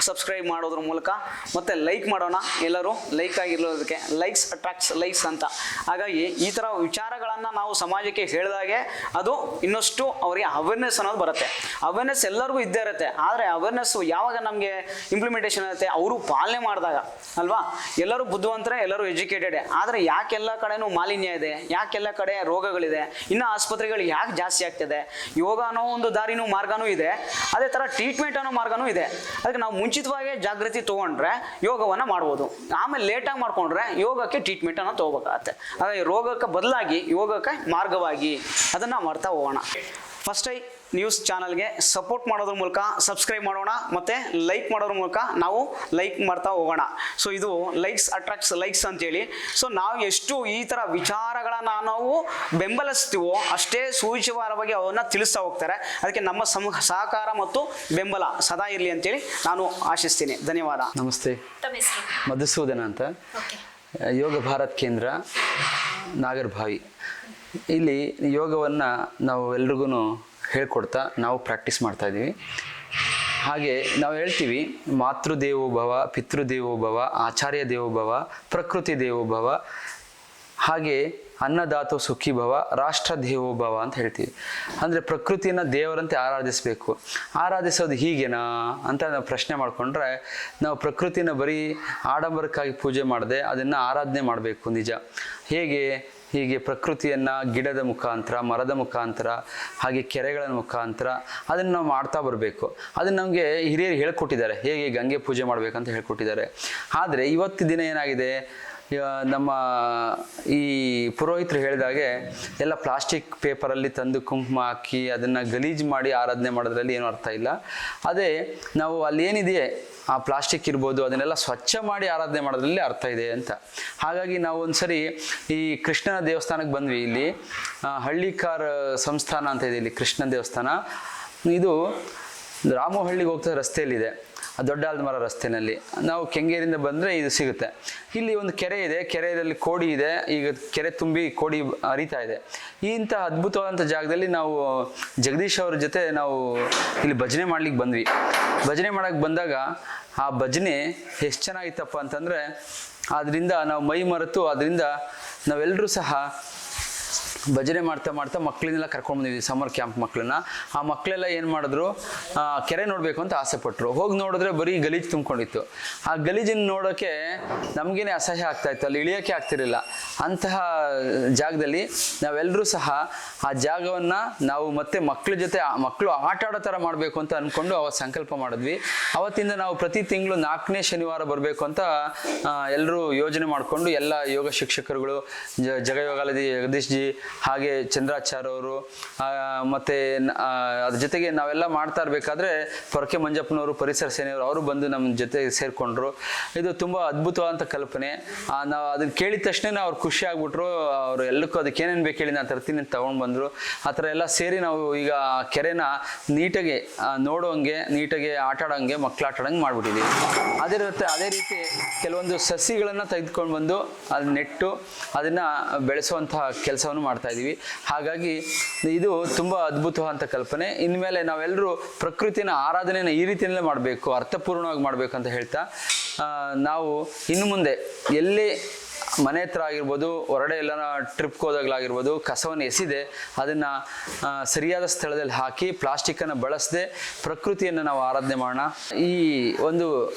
ಸಬ್ಸ್ಕ್ರೈಬ್ ಮಾಡೋದ್ರ ಮೂಲಕ, ಮತ್ತು ಲೈಕ್ ಮಾಡೋಣ. ಎಲ್ಲರೂ ಲೈಕ್ ಆಗಿರೋದಕ್ಕೆ ಲೈಕ್ಸ್ ಅಟ್ರಾಕ್ಟ್ಸ್ ಲೈಕ್ಸ್ ಅಂತ. ಹಾಗಾಗಿ ಈ ಥರ ವಿಚಾರಗಳನ್ನು ನಾವು ಸಮಾಜಕ್ಕೆ ಹೇಳಿದಾಗೆ ಅದು ಇನ್ನಷ್ಟು ಅವರಿಗೆ ಅವೇರ್ನೆಸ್ ಅನ್ನೋದು ಬರುತ್ತೆ. ಅವೇರ್ನೆಸ್ ಎಲ್ಲರಿಗೂ ಇದ್ದೇ ಇರುತ್ತೆ, ಆದರೆ ಅವೇರ್ನೆಸ್ಸು ಯಾವಾಗ ನಮಗೆ ಇಂಪ್ಲಿಮೆಂಟೇಷನ್ ಇರುತ್ತೆ, ಅವರು ಪಾಲನೆ ಮಾಡಿದಾಗ ಅಲ್ವಾ. ಎಲ್ಲರೂ ಬುದ್ಧಿವಂತರೇ, ಎಲ್ಲರೂ ಎಜುಕೇಟೆಡೇ, ಆದರೆ ಯಾಕೆಲ್ಲ ಕಡೆನೂ ಮಾಲಿನ್ಯ ಇದೆ, ಯಾಕೆಲ್ಲ ಕಡೆ ರೋಗಗಳಿದೆ, ಇನ್ನು ಆಸ್ಪತ್ರೆಗಳು ಯಾಕೆ ಜಾಸ್ತಿ ಆಗ್ತಿದೆ? ಯೋಗ ಅನ್ನೋ ಒಂದು ದಾರಿನೂ ಮಾರ್ಗನೂ ಇದೆ, ಅದೇ ಥರ ಟ್ರೀಟ್ಮೆಂಟ್ ಅನ್ನೋ ಮಾರ್ಗನೂ ಇದೆ. ಅದಕ್ಕೆ ನಾವು ಮುಂಚಿತವಾಗಿ ಜಾಗೃತಿ ತೊಗೊಂಡ್ರೆ ಯೋಗವನ್ನು ಮಾಡ್ಬೋದು. ಆಮೇಲೆ ಲೇಟಾಗಿ ಮಾಡ್ಕೊಂಡ್ರೆ ಯೋಗಕ್ಕೆ ಟ್ರೀಟ್ಮೆಂಟ್ ಅನ್ನೋ ತೊಗೋಬೇಕಾಗತ್ತೆ. ಹಾಗಾಗಿ ರೋಗಕ್ಕೆ ಬದಲಾಗಿ ಯೋಗಕ್ಕೆ ಮಾರ್ಗವಾಗಿ ಅದನ್ನು ಮಾಡ್ತಾ ಹೋಗೋಣ. ಫಸ್ಟ್ ಐ ನ್ಯೂಸ್ ಚಾನಲ್ಗೆ ಸಪೋರ್ಟ್ ಮಾಡೋದ್ರ ಮೂಲಕ ಸಬ್ಸ್ಕ್ರೈಬ್ ಮಾಡೋಣ, ಮತ್ತು ಲೈಕ್ ಮಾಡೋದ್ರ ಮೂಲಕ ನಾವು ಲೈಕ್ ಮಾಡ್ತಾ ಹೋಗೋಣ. ಸೊ ಇದು ಲೈಕ್ಸ್ ಅಟ್ರಾಕ್ಟ್ಸ್ ಲೈಕ್ಸ್ ಅಂತೇಳಿ. ಸೊ ನಾವು ಎಷ್ಟು ಈ ಥರ ವಿಚಾರಗಳನ್ನು ನಾವು ಬೆಂಬಲಿಸ್ತೀವೋ ಅಷ್ಟೇ ಸೂಚ್ಯವಾಗಿ ಅವನ್ನ ತಿಳಿಸ್ತಾ ಹೋಗ್ತಾರೆ. ಅದಕ್ಕೆ ನಮ್ಮ ಸಹಕಾರ ಮತ್ತು ಬೆಂಬಲ ಸದಾ ಇರಲಿ ಅಂತೇಳಿ ನಾನು ಆಶಿಸ್ತೀನಿ. ಧನ್ಯವಾದ. ನಮಸ್ತೆ, ತಮ್ಮ ಹೆಸರು? ಮಧುಸೂದನ ಅಂತ, ಓಕೆ. ಯೋಗ ಭಾರತ್ ಕೇಂದ್ರ, ನಾಗರಭಾವಿ. ಇಲ್ಲಿ ಯೋಗವನ್ನು ನಾವು ಎಲ್ರಿಗೂ ಹೇಳ್ಕೊಡ್ತಾ ನಾವು ಪ್ರಾಕ್ಟೀಸ್ ಮಾಡ್ತಾಯಿದ್ದೀವಿ. ಹಾಗೆ ನಾವು ಹೇಳ್ತೀವಿ, ಮಾತೃದೇವೋಭವ, ಪಿತೃದೇವೋಭವ, ಆಚಾರ್ಯ ದೇವೋಭವ, ಪ್ರಕೃತಿ ದೇವೋಭವ, ಹಾಗೆ ಅನ್ನದಾತು ಸುಖೀಭವ, ರಾಷ್ಟ್ರ ದೇವೋಭವ ಅಂತ ಹೇಳ್ತೀವಿ. ಅಂದರೆ ಪ್ರಕೃತಿಯನ್ನು ದೇವರಂತೆ ಆರಾಧಿಸಬೇಕು. ಆರಾಧಿಸೋದು ಹೀಗೇನಾ ಅಂತ ನಾವು ಪ್ರಶ್ನೆ ಮಾಡಿಕೊಂಡ್ರೆ, ನಾವು ಪ್ರಕೃತಿನ ಬರೀ ಆಡಂಬರಕ್ಕಾಗಿ ಪೂಜೆ ಮಾಡದೆ ಅದನ್ನು ಆರಾಧನೆ ಮಾಡಬೇಕು. ನಿಜ. ಹೇಗೆ? ಹೀಗೆ ಪ್ರಕೃತಿಯನ್ನು ಗಿಡದ ಮುಖಾಂತರ, ಮರದ ಮುಖಾಂತರ, ಹಾಗೆ ಕೆರೆಗಳ ಮುಖಾಂತರ ಅದನ್ನು ನಾವು ಮಾಡ್ತಾ ಬರಬೇಕು. ಅದನ್ನು ನಮಗೆ ಹಿರಿಯರು ಹೇಳ್ಕೊಟ್ಟಿದ್ದಾರೆ, ಹೇಗೆ ಗಂಗೆ ಪೂಜೆ ಮಾಡಬೇಕಂತ ಹೇಳ್ಕೊಟ್ಟಿದ್ದಾರೆ. ಆದರೆ ಇವತ್ತು ದಿನ ಏನಾಗಿದೆ, ನಮ್ಮ ಈ ಪುರೋಹಿತರು ಹೇಳಿದಾಗೆ ಎಲ್ಲ ಪ್ಲಾಸ್ಟಿಕ್ ಪೇಪರಲ್ಲಿ ತಂದು ಕುಂಕುಮ ಹಾಕಿ ಅದನ್ನು ಗಲೀಜು ಮಾಡಿ ಆರಾಧನೆ ಮಾಡೋದ್ರಲ್ಲಿ ಏನೂ ಅರ್ಥ ಇಲ್ಲ. ಅದೇ ನಾವು ಅಲ್ಲಿ ಏನಿದೆಯೇ ಆ ಪ್ಲಾಸ್ಟಿಕ್ ಇರ್ಬೋದು ಅದನ್ನೆಲ್ಲ ಸ್ವಚ್ಛ ಮಾಡಿ ಆರಾಧನೆ ಮಾಡೋದ್ರಲ್ಲಿ ಅರ್ಥ ಇದೆ ಅಂತ. ಹಾಗಾಗಿ ನಾವು ಒಂದ್ಸರಿ ಈ ಕೃಷ್ಣನ ದೇವಸ್ಥಾನಕ್ಕೆ ಬಂದ್ವಿ. ಇಲ್ಲಿ ಹಳ್ಳಿಕಾರ್ ಸಂಸ್ಥಾನ ಅಂತ ಇದೆ, ಇಲ್ಲಿ ಕೃಷ್ಣನ ದೇವಸ್ಥಾನ. ಇದು ರಾಮಹಳ್ಳಿಗೆ ಹೋಗ್ತಾ ರಸ್ತೆಯಲ್ಲಿದೆ, ದೊಡ್ಡ ಆಲದಮರ ರಸ್ತೆಯಲ್ಲಿ. ನಾವು ಕೆಂಗೇರಿಯಿಂದ ಬಂದರೆ ಇದು ಸಿಗುತ್ತೆ. ಇಲ್ಲಿ ಒಂದು ಕೆರೆ ಇದೆ, ಕೆರೆಯಲ್ಲಿ ಕೋಡಿ ಇದೆ. ಈಗ ಕೆರೆ ತುಂಬಿ ಕೋಡಿ ಹರಿತಾ ಇದೆ. ಇಂಥ ಅದ್ಭುತವಾದಂಥ ಜಾಗದಲ್ಲಿ ನಾವು ಜಗದೀಶ್ ಅವ್ರ ಜೊತೆ ನಾವು ಇಲ್ಲಿ ಭಜನೆ ಮಾಡ್ಲಿಕ್ಕೆ ಬಂದ್ವಿ. ಭಜನೆ ಮಾಡೋಕ್ಕೆ ಬಂದಾಗ ಆ ಭಜನೆ ಎಷ್ಟು ಚೆನ್ನಾಗಿತ್ತಪ್ಪ ಅಂತಂದರೆ, ಅದರಿಂದ ನಾವು ಮೈ ಮರೆತು ಅದರಿಂದ ನಾವೆಲ್ಲರೂ ಸಹ ಭಜನೆ ಮಾಡ್ತಾ ಮಾಡ್ತಾ ಮಕ್ಕಳನ್ನೆಲ್ಲ ಕರ್ಕೊಂಡು ಬಂದಿದ್ವಿ, ಸಮ್ಮರ್ ಕ್ಯಾಂಪ್ ಮಕ್ಕಳನ್ನ. ಆ ಮಕ್ಕಳೆಲ್ಲ ಏನು ಮಾಡಿದ್ರು, ಕೆರೆ ನೋಡಬೇಕು ಅಂತ ಆಸೆ ಪಟ್ಟರು. ಹೋಗಿ ನೋಡಿದ್ರೆ ಬರೀ ಗಲೀಜು ತುಂಬಿಕೊಂಡಿತ್ತು. ಆ ಗಲೀಜನ್ನು ನೋಡೋಕ್ಕೆ ನಮಗೇನೆ ಅಸಹ್ಯ ಆಗ್ತಾಯಿತ್ತು, ಅಲ್ಲಿ ಇಳಿಯೋಕ್ಕೆ ಆಗ್ತಿರಲಿಲ್ಲ. ಅಂತಹ ಜಾಗದಲ್ಲಿ ನಾವೆಲ್ಲರೂ ಸಹ ಆ ಜಾಗವನ್ನು ನಾವು ಮತ್ತೆ ಮಕ್ಕಳ ಜೊತೆ ಮಕ್ಕಳು ಆಟ ಆಡೋ ಥರ ಮಾಡಬೇಕು ಅಂತ ಅಂದ್ಕೊಂಡು ಅವತ್ತು ಸಂಕಲ್ಪ ಮಾಡಿದ್ವಿ. ಅವತ್ತಿಂದ ನಾವು ಪ್ರತಿ ತಿಂಗಳು 4ನೇ ಶನಿವಾರ ಬರಬೇಕು ಅಂತ ಎಲ್ಲರೂ ಯೋಜನೆ ಮಾಡಿಕೊಂಡು, ಎಲ್ಲ ಯೋಗ ಶಿಕ್ಷಕರುಗಳು, ಜಗಯೋಗಾಲದಿ ಜಗದೀಶ್ ಜಿ, ಹಾಗೆ ಚಂದ್ರಾಚಾರ್ಯ ಅವರು, ಮತ್ತು ಅದ್ರ ಜೊತೆಗೆ ನಾವೆಲ್ಲ ಮಾಡ್ತಾ ಇರಬೇಕಾದ್ರೆ ಪೊರಕೆ ಮಂಜಪ್ಪನವರು, ಪರಿಸರ ಸೇನೆಯವರು ಅವರು ಬಂದು ನಮ್ಮ ಜೊತೆ ಸೇರಿಕೊಂಡ್ರು. ಇದು ತುಂಬ ಅದ್ಭುತವಾದಂಥ ಕಲ್ಪನೆ. ನಾವು ಅದನ್ನು ಕೇಳಿದ ತಕ್ಷಣ ಅವ್ರು ಖುಷಿ ಆಗ್ಬಿಟ್ರು. ಅವರು ಎಲ್ಲಕ್ಕೂ ಅದಕ್ಕೆ ಏನೇನು ಬೇಕು ಹೇಳಿ ನಾನು ತರ್ತೀನಿ ಅಂತ ತೊಗೊಂಡು ಬಂದರು. ಆ ಥರ ಎಲ್ಲ ಸೇರಿ ನಾವು ಈಗ ಕೆರೆನ ನೀಟಾಗಿ ನೋಡೋಂಗೆ, ನೀಟಾಗಿ ಆಟ ಆಡೋಂಗೆ, ಮಕ್ಕಳು ಆಟ ಆಡೋಂಗೆ ಮಾಡಿಬಿಟ್ಟಿದ್ದೀವಿ. ಅದೇ ರೀತಿ ಕೆಲವೊಂದು ಸಸಿಗಳನ್ನು ತೆಗೆದುಕೊಂಡು ಬಂದು ಅದು ನೆಟ್ಟು ಅದನ್ನು ಬೆಳೆಸುವಂತಹ ಕೆಲಸವನ್ನು ಮಾಡ್ತಾ ಇದ್ದೀವಿ. ಹಾಗಾಗಿ ಇದು ತುಂಬ ಅದ್ಭುತವಾದಂಥ ಕಲ್ಪನೆ. ಇನ್ಮೇಲೆ ನಾವೆಲ್ಲರೂ ಪ್ರಕೃತಿನ ಆರಾಧನೆಯನ್ನು ಈ ರೀತಿಯಲ್ಲೇ ಮಾಡಬೇಕು, ಅರ್ಥಪೂರ್ಣವಾಗಿ ಮಾಡಬೇಕು ಅಂತ ಹೇಳ್ತಾ, ನಾವು ಇನ್ನು ಮುಂದೆ ಎಲ್ಲೇ ಮನೆ ಹತ್ರ ಆಗಿರ್ಬೋದು, ಹೊರಗಡೆ ಎಲ್ಲ ಟ್ರಿಪ್ಗೆ ಹೋದಾಗಲಾಗಿರ್ಬೋದು, ಕಸವನ್ನು ಎಸಿದೆ ಅದನ್ನು ಸರಿಯಾದ ಸ್ಥಳದಲ್ಲಿ ಹಾಕಿ ಪ್ಲಾಸ್ಟಿಕ್ಕನ್ನು ಬಳಸದೆ ಪ್ರಕೃತಿಯನ್ನು ನಾವು ಆರಾಧನೆ ಮಾಡೋಣ. ಈ ಒಂದು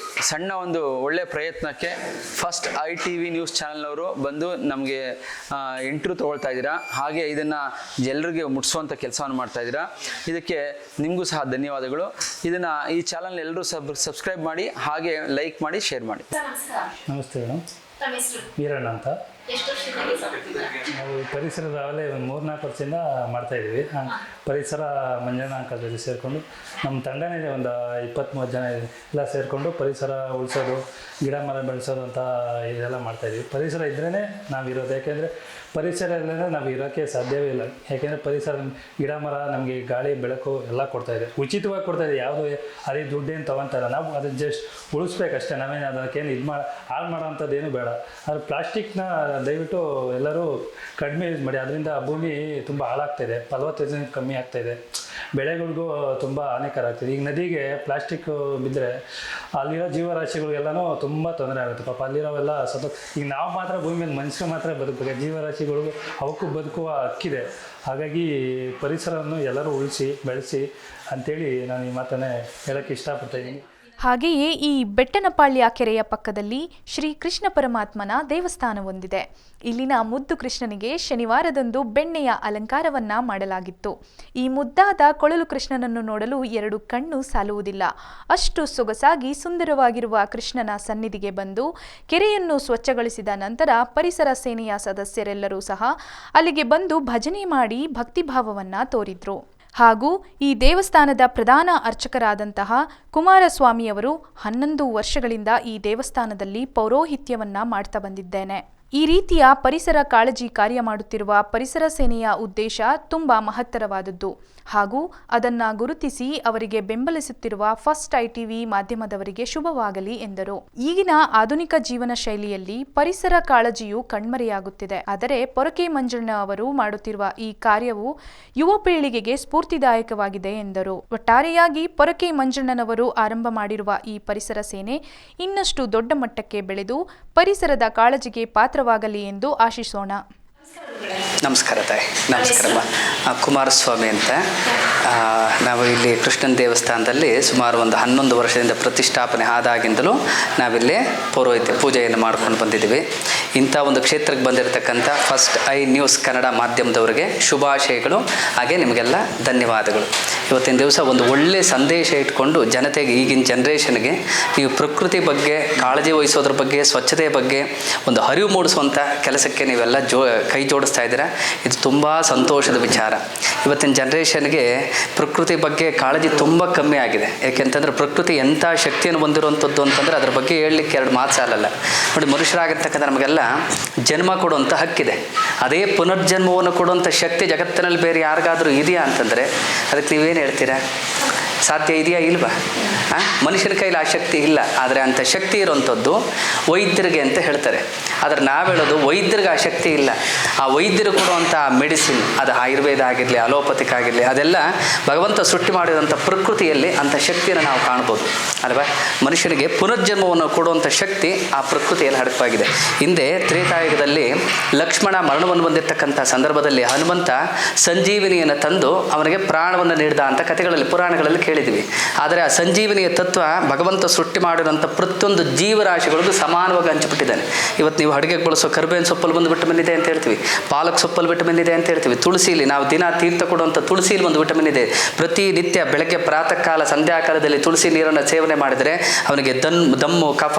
ಸಣ್ಣ ಒಂದು ಒಳ್ಳೆಯ ಪ್ರಯತ್ನಕ್ಕೆ ಫಸ್ಟ್ ITV ನ್ಯೂಸ್ ಚಾನಲ್ನವರು ಬಂದು ನಮಗೆ ಇಂಟರ್ವ್ಯೂ ತೊಗೊಳ್ತಾ ಇದ್ದೀರಾ. ಹಾಗೆ ಇದನ್ನು ಎಲ್ಲರಿಗೆ ಮುಟ್ಟಿಸುವಂಥ ಕೆಲಸವನ್ನು ಮಾಡ್ತಾ ಇದ್ದೀರಾ. ಇದಕ್ಕೆ ನಿಮಗೂ ಸಹ ಧನ್ಯವಾದಗಳು. ಇದನ್ನು ಈ ಚಾನಲ್ ಎಲ್ಲರೂ ಸಬ್ಸ್ಕ್ರೈಬ್ ಮಾಡಿ, ಹಾಗೆ ಲೈಕ್ ಮಾಡಿ, ಶೇರ್ ಮಾಡಿ. ನಮಸ್ತೆ ಮೇಡಮ್, ತಮ್ಮ ಹೆಸರು? ವೀರಣ್ಣ ಅಂತ. ಎಷ್ಟು ವರ್ಷದಿಂದ ಮಾಡ್ತಿದ್ದೀರಾ? ನಾವು ಈ ಪರಿಸರದ ಆಗಲೇ ಒಂದು 3-4 ವರ್ಷದಿಂದ ಮಾಡ್ತಾಯಿದ್ದೀವಿ. ಪರಿಸರ ಮಂಜಣ್ಣ ಅಂಕಲ್ ಜೊತೆ ಸೇರಿಕೊಂಡು ನಮ್ಮ ತಂಡನೇ ಇದೆ, ಒಂದು 20-30 ಜನ ಇದೆ. ಎಲ್ಲ ಸೇರಿಕೊಂಡು ಪರಿಸರ ಉಳಿಸೋದು, ಗಿಡ ಮರ ಬೆಳೆಸೋದು ಅಂತ ಇದೆಲ್ಲ ಮಾಡ್ತಾಯಿದ್ದೀವಿ. ಪರಿಸರ ಇದ್ರೇ ನಾವು ಇರೋದು. ಯಾಕೆಂದರೆ ಪರಿಸರ ಇಲ್ಲದೇ ನಾವು ಇರೋಕ್ಕೆ ಸಾಧ್ಯವೇ ಇಲ್ಲ. ಯಾಕೆಂದರೆ ಪರಿಸರ ಗಿಡ ಮರ ನಮಗೆ ಗಾಳಿ ಬೆಳಕು ಎಲ್ಲ ಕೊಡ್ತಾಯಿದೆ, ಉಚಿತವಾಗಿ ಕೊಡ್ತಾಯಿದೆ. ಯಾವುದೋ ಅದೇ ದುಡ್ಡೇನು ತೊಗೊತಾಯಿಲ್ಲ. ನಾವು ಅದನ್ನು ಜಸ್ಟ್ ಉಳಿಸ್ಬೇಕಷ್ಟೇ. ನಾವೇನು ಅದಕ್ಕೇನು ಹಾಳು ಮಾಡೋವಂಥದ್ದೇನು ಬೇಡ. ಆದರೆ ಪ್ಲಾಸ್ಟಿಕ್ನ ದಯವಿಟ್ಟು ಎಲ್ಲರೂ ಕಡಿಮೆ ಯೂಸ್ ಮಾಡಿ. ಅದರಿಂದ ಭೂಮಿ ತುಂಬ ಹಾಳಾಗ್ತಾಯಿದೆ, ಫಲವತ್ತತೆ ಕಮ್ಮಿ ಆಗ್ತಾಯಿದೆ, ಬೆಳೆಗಳಿಗೂ ತುಂಬ ಹಾನಿಕರ ಆಗ್ತಿದೆ. ಈಗ ನದಿಗೆ ಪ್ಲಾಸ್ಟಿಕ್ ಬಿದ್ದರೆ ಅಲ್ಲಿರೋ ಜೀವರಾಶಿಗಳಿಗೆಲ್ಲನೂ ತುಂಬ ತೊಂದರೆ ಆಗುತ್ತೆ. ಪಾಪ ಅಲ್ಲಿರೋವೆಲ್ಲ ಈಗ ನಾವು ಮಾತ್ರ ಭೂಮಿ ಮೇಲೆ ಮನುಷ್ಯರು ಮಾತ್ರ ಬದುಕಬೇಕು, ಜೀವರಾಶಿಗಳಿಗೂ ಅವಕ್ಕೂ ಬದುಕುವ ಹಕ್ಕಿದೆ. ಹಾಗಾಗಿ ಪರಿಸರವನ್ನು ಎಲ್ಲರೂ ಉಳಿಸಿ ಬೆಳೆಸಿ ಅಂಥೇಳಿ ನಾನು ಈ ಮಾತನ್ನೇ ಹೇಳೋಕ್ಕೆ ಇಷ್ಟಪಡ್ತಾಯಿದ್ದೀನಿ. ಹಾಗೆಯೇ ಈ ಬೆಟ್ಟನಪಾಳ್ಯ ಕೆರೆಯ ಪಕ್ಕದಲ್ಲಿ ಶ್ರೀ ಕೃಷ್ಣ ಪರಮಾತ್ಮನ ದೇವಸ್ಥಾನವೊಂದಿದೆ. ಇಲ್ಲಿನ ಮುದ್ದು ಕೃಷ್ಣನಿಗೆ ಶನಿವಾರದಂದು ಬೆಣ್ಣೆಯ ಅಲಂಕಾರವನ್ನ ಮಾಡಲಾಗಿತ್ತು. ಈ ಮುದ್ದಾದ ಕೊಳಲು ಕೃಷ್ಣನನ್ನು ನೋಡಲು 2 ಕಣ್ಣು ಸಾಲುವುದಿಲ್ಲ. ಅಷ್ಟು ಸೊಗಸಾಗಿ ಸುಂದರವಾಗಿರುವ ಕೃಷ್ಣನ ಸನ್ನಿಧಿಗೆ ಬಂದು ಕೆರೆಯನ್ನು ಸ್ವಚ್ಛಗೊಳಿಸಿದ ನಂತರ ಪರಿಸರ ಸೇನೆಯ ಸದಸ್ಯರೆಲ್ಲರೂ ಸಹ ಅಲ್ಲಿಗೆ ಬಂದು ಭಜನೆ ಮಾಡಿ ಭಕ್ತಿಭಾವವನ್ನ ತೋರಿದ್ರು. ಹಾಗೂ ಈ ದೇವಸ್ಥಾನದ ಪ್ರಧಾನ ಅರ್ಚಕರಾದಂತಹ ಕುಮಾರಸ್ವಾಮಿಯವರು 11 ವರ್ಷಗಳಿಂದ ಈ ದೇವಸ್ಥಾನದಲ್ಲಿ ಪೌರೋಹಿತ್ಯವನ್ನ ಮಾಡ್ತಾ ಬಂದಿದ್ದೇನೆ. ಈ ರೀತಿಯ ಪರಿಸರ ಕಾಳಜಿ ಕಾರ್ಯ ಮಾಡುತ್ತಿರುವ ಪರಿಸರ ಸೇನೆಯ ಉದ್ದೇಶ ತುಂಬ ಮಹತ್ತರವಾದದ್ದು. ಹಾಗೂ ಅದನ್ನ ಗುರುತಿಸಿ ಅವರಿಗೆ ಬೆಂಬಲಿಸುತ್ತಿರುವ ಫಸ್ಟ್ ITV ಮಾಧ್ಯಮದವರಿಗೆ ಶುಭವಾಗಲಿ ಎಂದರು. ಈಗಿನ ಆಧುನಿಕ ಜೀವನ ಶೈಲಿಯಲ್ಲಿ ಪರಿಸರ ಕಾಳಜಿಯು ಕಣ್ಮರೆಯಾಗುತ್ತಿದೆ. ಆದರೆ ಪೊರಕೆ ಮಂಜಣ್ಣ ಅವರು ಮಾಡುತ್ತಿರುವ ಈ ಕಾರ್ಯವು ಯುವ ಪೀಳಿಗೆಗೆ ಸ್ಫೂರ್ತಿದಾಯಕವಾಗಿದೆ ಎಂದರು. ಒಟ್ಟಾರೆಯಾಗಿ ಪೊರಕೆ ಮಂಜಣ್ಣನವರು ಆರಂಭ ಮಾಡಿರುವ ಈ ಪರಿಸರ ಸೇನೆ ಇನ್ನಷ್ಟು ದೊಡ್ಡ ಮಟ್ಟಕ್ಕೆ ಬೆಳೆದು ಪರಿಸರದ ಕಾಳಜಿಗೆ ಪಾತ್ರವಾಗಲಿ ಎಂದು ಆಶಿಸೋಣ. ನಮಸ್ಕಾರ ತಾಯಿ. ನಮಸ್ಕಾರಮ್ಮ. ಕುಮಾರಸ್ವಾಮಿ ಅಂತ. ನಾವು ಇಲ್ಲಿ ಕೃಷ್ಣನ ದೇವಸ್ಥಾನದಲ್ಲಿ ಸುಮಾರು ಒಂದು 11 ವರ್ಷದಿಂದ ಪ್ರತಿಷ್ಠಾಪನೆ ಆದಾಗಿಂದಲೂ ನಾವಿಲ್ಲಿ ಪೌರೋಹಿತ್ಯ ಪೂಜೆಯನ್ನು ಮಾಡ್ಕೊಂಡು ಬಂದಿದ್ದೀವಿ. ಇಂಥ ಒಂದು ಕ್ಷೇತ್ರಕ್ಕೆ ಬಂದಿರತಕ್ಕಂಥ ಫಸ್ಟ್ ಐ ನ್ಯೂಸ್ ಕನ್ನಡ ಮಾಧ್ಯಮದವರಿಗೆ ಶುಭಾಶಯಗಳು, ಹಾಗೆ ನಿಮಗೆಲ್ಲ ಧನ್ಯವಾದಗಳು. ಇವತ್ತಿನ ದಿವಸ ಒಂದು ಒಳ್ಳೆಯ ಸಂದೇಶ ಇಟ್ಕೊಂಡು ಜನತೆಗೆ, ಈಗಿನ ಜನ್ರೇಷನ್ಗೆ ನೀವು ಪ್ರಕೃತಿ ಬಗ್ಗೆ ಕಾಳಜಿ ವಹಿಸೋದ್ರ ಬಗ್ಗೆ, ಸ್ವಚ್ಛತೆ ಬಗ್ಗೆ ಒಂದು ಅರಿವು ಮೂಡಿಸುವಂಥ ಕೆಲಸಕ್ಕೆ ನೀವೆಲ್ಲ ಕೈ ಜೋಡಿಸ್ತಾ ಇದ್ದೀರಾ. ಇದು ತುಂಬ ಸಂತೋಷದ ವಿಚಾರ. ಇವತ್ತಿನ ಜನ್ರೇಷನ್ಗೆ ಪ್ರಕೃತಿ ಬಗ್ಗೆ ಕಾಳಜಿ ತುಂಬ ಕಮ್ಮಿ ಆಗಿದೆ. ಯಾಕೆಂತಂದರೆ ಪ್ರಕೃತಿ ಎಂಥ ಶಕ್ತಿಯನ್ನು ಹೊಂದಿರುವಂಥದ್ದು ಅಂತಂದರೆ ಅದ್ರ ಬಗ್ಗೆ ಹೇಳಲಿಕ್ಕೆ 2 ಮಾತು ಸಾಲಲ್ಲ. ನೋಡಿ, ಮನುಷ್ಯರಾಗಿರ್ತಕ್ಕಂಥ ನಮಗೆಲ್ಲ ಜನ್ಮ ಕೊಡುವಂಥ ಹಕ್ಕಿದೆ. ಅದೇ ಪುನರ್ಜನ್ಮವನ್ನು ಕೊಡುವಂಥ ಶಕ್ತಿ ಜಗತ್ತಿನಲ್ಲಿ ಬೇರೆ ಯಾರಿಗಾದರೂ ಇದೆಯಾ ಅಂತಂದರೆ ಅದಕ್ಕೆ ನೀವೇನು ಹೇಳ್ತೀರಾ? ಸಾಧ್ಯ ಇದೆಯಾ? ಇಲ್ವಾ? ಮನುಷ್ಯನ ಕೈಲಿ ಆ ಶಕ್ತಿ ಇಲ್ಲ. ಆದರೆ ಅಂಥ ಶಕ್ತಿ ಇರೋವಂಥದ್ದು ವೈದ್ಯರಿಗೆ ಅಂತ ಹೇಳ್ತಾರೆ. ಆದರೆ ನಾವು ಹೇಳೋದು ವೈದ್ಯರಿಗೆ ಆ ಶಕ್ತಿ ಇಲ್ಲ. ಆ ವೈದ್ಯರು ಕೊಡುವಂಥ ಮೆಡಿಸಿನ್, ಅದು ಆಯುರ್ವೇದ ಆಗಿರಲಿ, ಅಲೋಪತಿಕ್ ಆಗಿರಲಿ, ಅದೆಲ್ಲ ಭಗವಂತ ಸೃಷ್ಟಿ ಮಾಡಿರುವಂಥ ಪ್ರಕೃತಿಯಲ್ಲಿ ಅಂಥ ಶಕ್ತಿಯನ್ನು ನಾವು ಕಾಣ್ಬೋದು ಅಲ್ವಾ? ಮನುಷ್ಯನಿಗೆ ಪುನರ್ಜನ್ಮವನ್ನು ಕೊಡುವಂಥ ಶಕ್ತಿ ಆ ಪ್ರಕೃತಿಯಲ್ಲಿ ಅಡಕವಾಗಿದೆ. ಹಿಂದೆ ತ್ರೇತಾಯುಗದಲ್ಲಿ ಲಕ್ಷ್ಮಣ ಮರಣವನ್ನು ಹೊಂದಿರತಕ್ಕಂಥ ಸಂದರ್ಭದಲ್ಲಿ ಹನುಮಂತ ಸಂಜೀವಿನಿಯನ್ನು ತಂದು ಅವನಿಗೆ ಪ್ರಾಣವನ್ನು ನೀಡಿದ ಅಂತ ಕಥೆಗಳಲ್ಲಿ, ಪುರಾಣಗಳಲ್ಲಿ ಕೇಳಿದ್ವಿ. ಆದರೆ ಆ ಸಂಜೀವಿನಿಯ ತತ್ವ ಭಗವಂತ ಸೃಷ್ಟಿ ಮಾಡಿರೋಂಥ ಪ್ರತಿಯೊಂದು ಜೀವರಾಶಿಗಳಿಗೂ ಸಮಾನವಾಗಿ ಹಂಚಿಬಿಟ್ಟಿದ್ದಾನೆ. ಇವತ್ತು ನೀವು ಅಡುಗೆಗೆ ಬಳಸೋ ಕರಿಬೇವಿನ ಸೊಪ್ಪಲ್ಲಿ ಒಂದು ವಿಟಮಿನ್ ಇದೆ ಅಂತ ಹೇಳ್ತೀವಿ, ಪಾಲಕ್ ಸೊಪ್ಪಲ್ಲಿ ವಿಟಮಿನ್ ಇದೆ ಅಂತ ಹೇಳ್ತೀವಿ, ತುಳಸಿಲಿ ನಾವು ದಿನ ತೀರ್ಥ ಕೊಡುವಂಥ ತುಳಸಿಲಿ ಒಂದು ವಿಟಮಿನ್ ಇದೆ. ಪ್ರತಿನಿತ್ಯ ಬೆಳಗ್ಗೆ ಪ್ರಾತಃ ಕಾಲ ಸಂಧ್ಯಾಕಾಲದಲ್ಲಿ ತುಳಸಿ ನೀರನ್ನು ಸೇವನೆ ಮಾಡಿದರೆ ಅವನಿಗೆ ದಮ್ಮು ಕಫ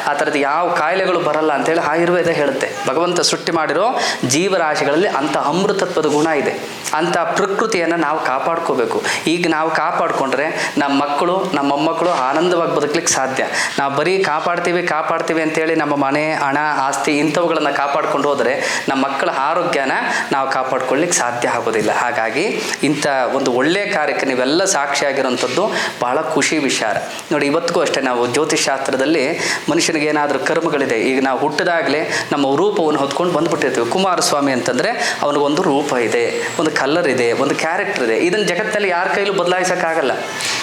ಆ ಥರದ್ದು ಯಾವ ಕಾಯಿಲೆಗಳು ಬರಲ್ಲ ಅಂತೇಳಿ ಆಯುರ್ವೇದ ಹೇಳುತ್ತೆ. ಭಗವಂತ ಸೃಷ್ಟಿ ಮಾಡಿರೋ ಜೀವರಾಶಿಗಳಲ್ಲಿ ಅಂಥ ಅಮೃತತ್ವದ ಗುಣ ಇದೆ. ಅಂಥ ಪ್ರಕೃತಿಯನ್ನು ನಾವು ಕಾಪಾಡ್ಕೋಬೇಕು. ಈಗ ನಾವು ಕಾಪಾಡಿಕೊಂಡ್ರೆ ನಮ್ಮ ಮಕ್ಕಳು, ನಮ್ಮ ಮೊಮ್ಮಕ್ಕಳು ಆನಂದವಾಗಿ ಬದುಕಲಿಕ್ಕೆ ಸಾಧ್ಯ. ನಾವು ಬರೀ ಕಾಪಾಡ್ತೀವಿ ಅಂತೇಳಿ ನಮ್ಮ ಮನೆ, ಹಣ, ಆಸ್ತಿ ಇಂಥವುಗಳನ್ನು ಕಾಪಾಡ್ಕೊಂಡು ಹೋದರೆ ನಮ್ಮ ಮಕ್ಕಳ ಆರೋಗ್ಯನ ನಾವು ಕಾಪಾಡ್ಕೊಳ್ಳಿಕ್ಕೆ ಸಾಧ್ಯ ಆಗೋದಿಲ್ಲ. ಹಾಗಾಗಿ ಇಂಥ ಒಂದು ಒಳ್ಳೆಯ ಕಾರ್ಯಕ್ಕೆ ನೀವೆಲ್ಲ ಸಾಕ್ಷಿಯಾಗಿರೋಂಥದ್ದು ಬಹಳ ಖುಷಿ ವಿಚಾರ. ನೋಡಿ, ಇವತ್ತಿಗೂ ಅಷ್ಟೇ ನಾವು ಜ್ಯೋತಿಷ್ ಶಾಸ್ತ್ರದಲ್ಲಿ ಮನುಷ್ಯನಿಗೆ ಏನಾದರೂ ಕರ್ಮಗಳಿದೆ. ಈಗ ನಾವು ಹುಟ್ಟಿದಾಗಲೇ ನಮ್ಮ ರೂಪವನ್ನು ಹೊತ್ಕೊಂಡು ಬಂದುಬಿಟ್ಟಿರ್ತೀವಿ. ಕುಮಾರಸ್ವಾಮಿ ಅಂತಂದರೆ ಅವನಿಗೊಂದು ರೂಪ ಇದೆ, ಒಂದು ಕಲರ್ ಇದೆ, ಒಂದು ಕ್ಯಾರೆಕ್ಟರ್ ಇದೆ. ಇದನ್ನು ಜಗತ್ತಲ್ಲಿ ಯಾರ ಕೈಲೂ ಬದಲಾಯಿಸೋಕ್ಕಾಗಲ್ಲ.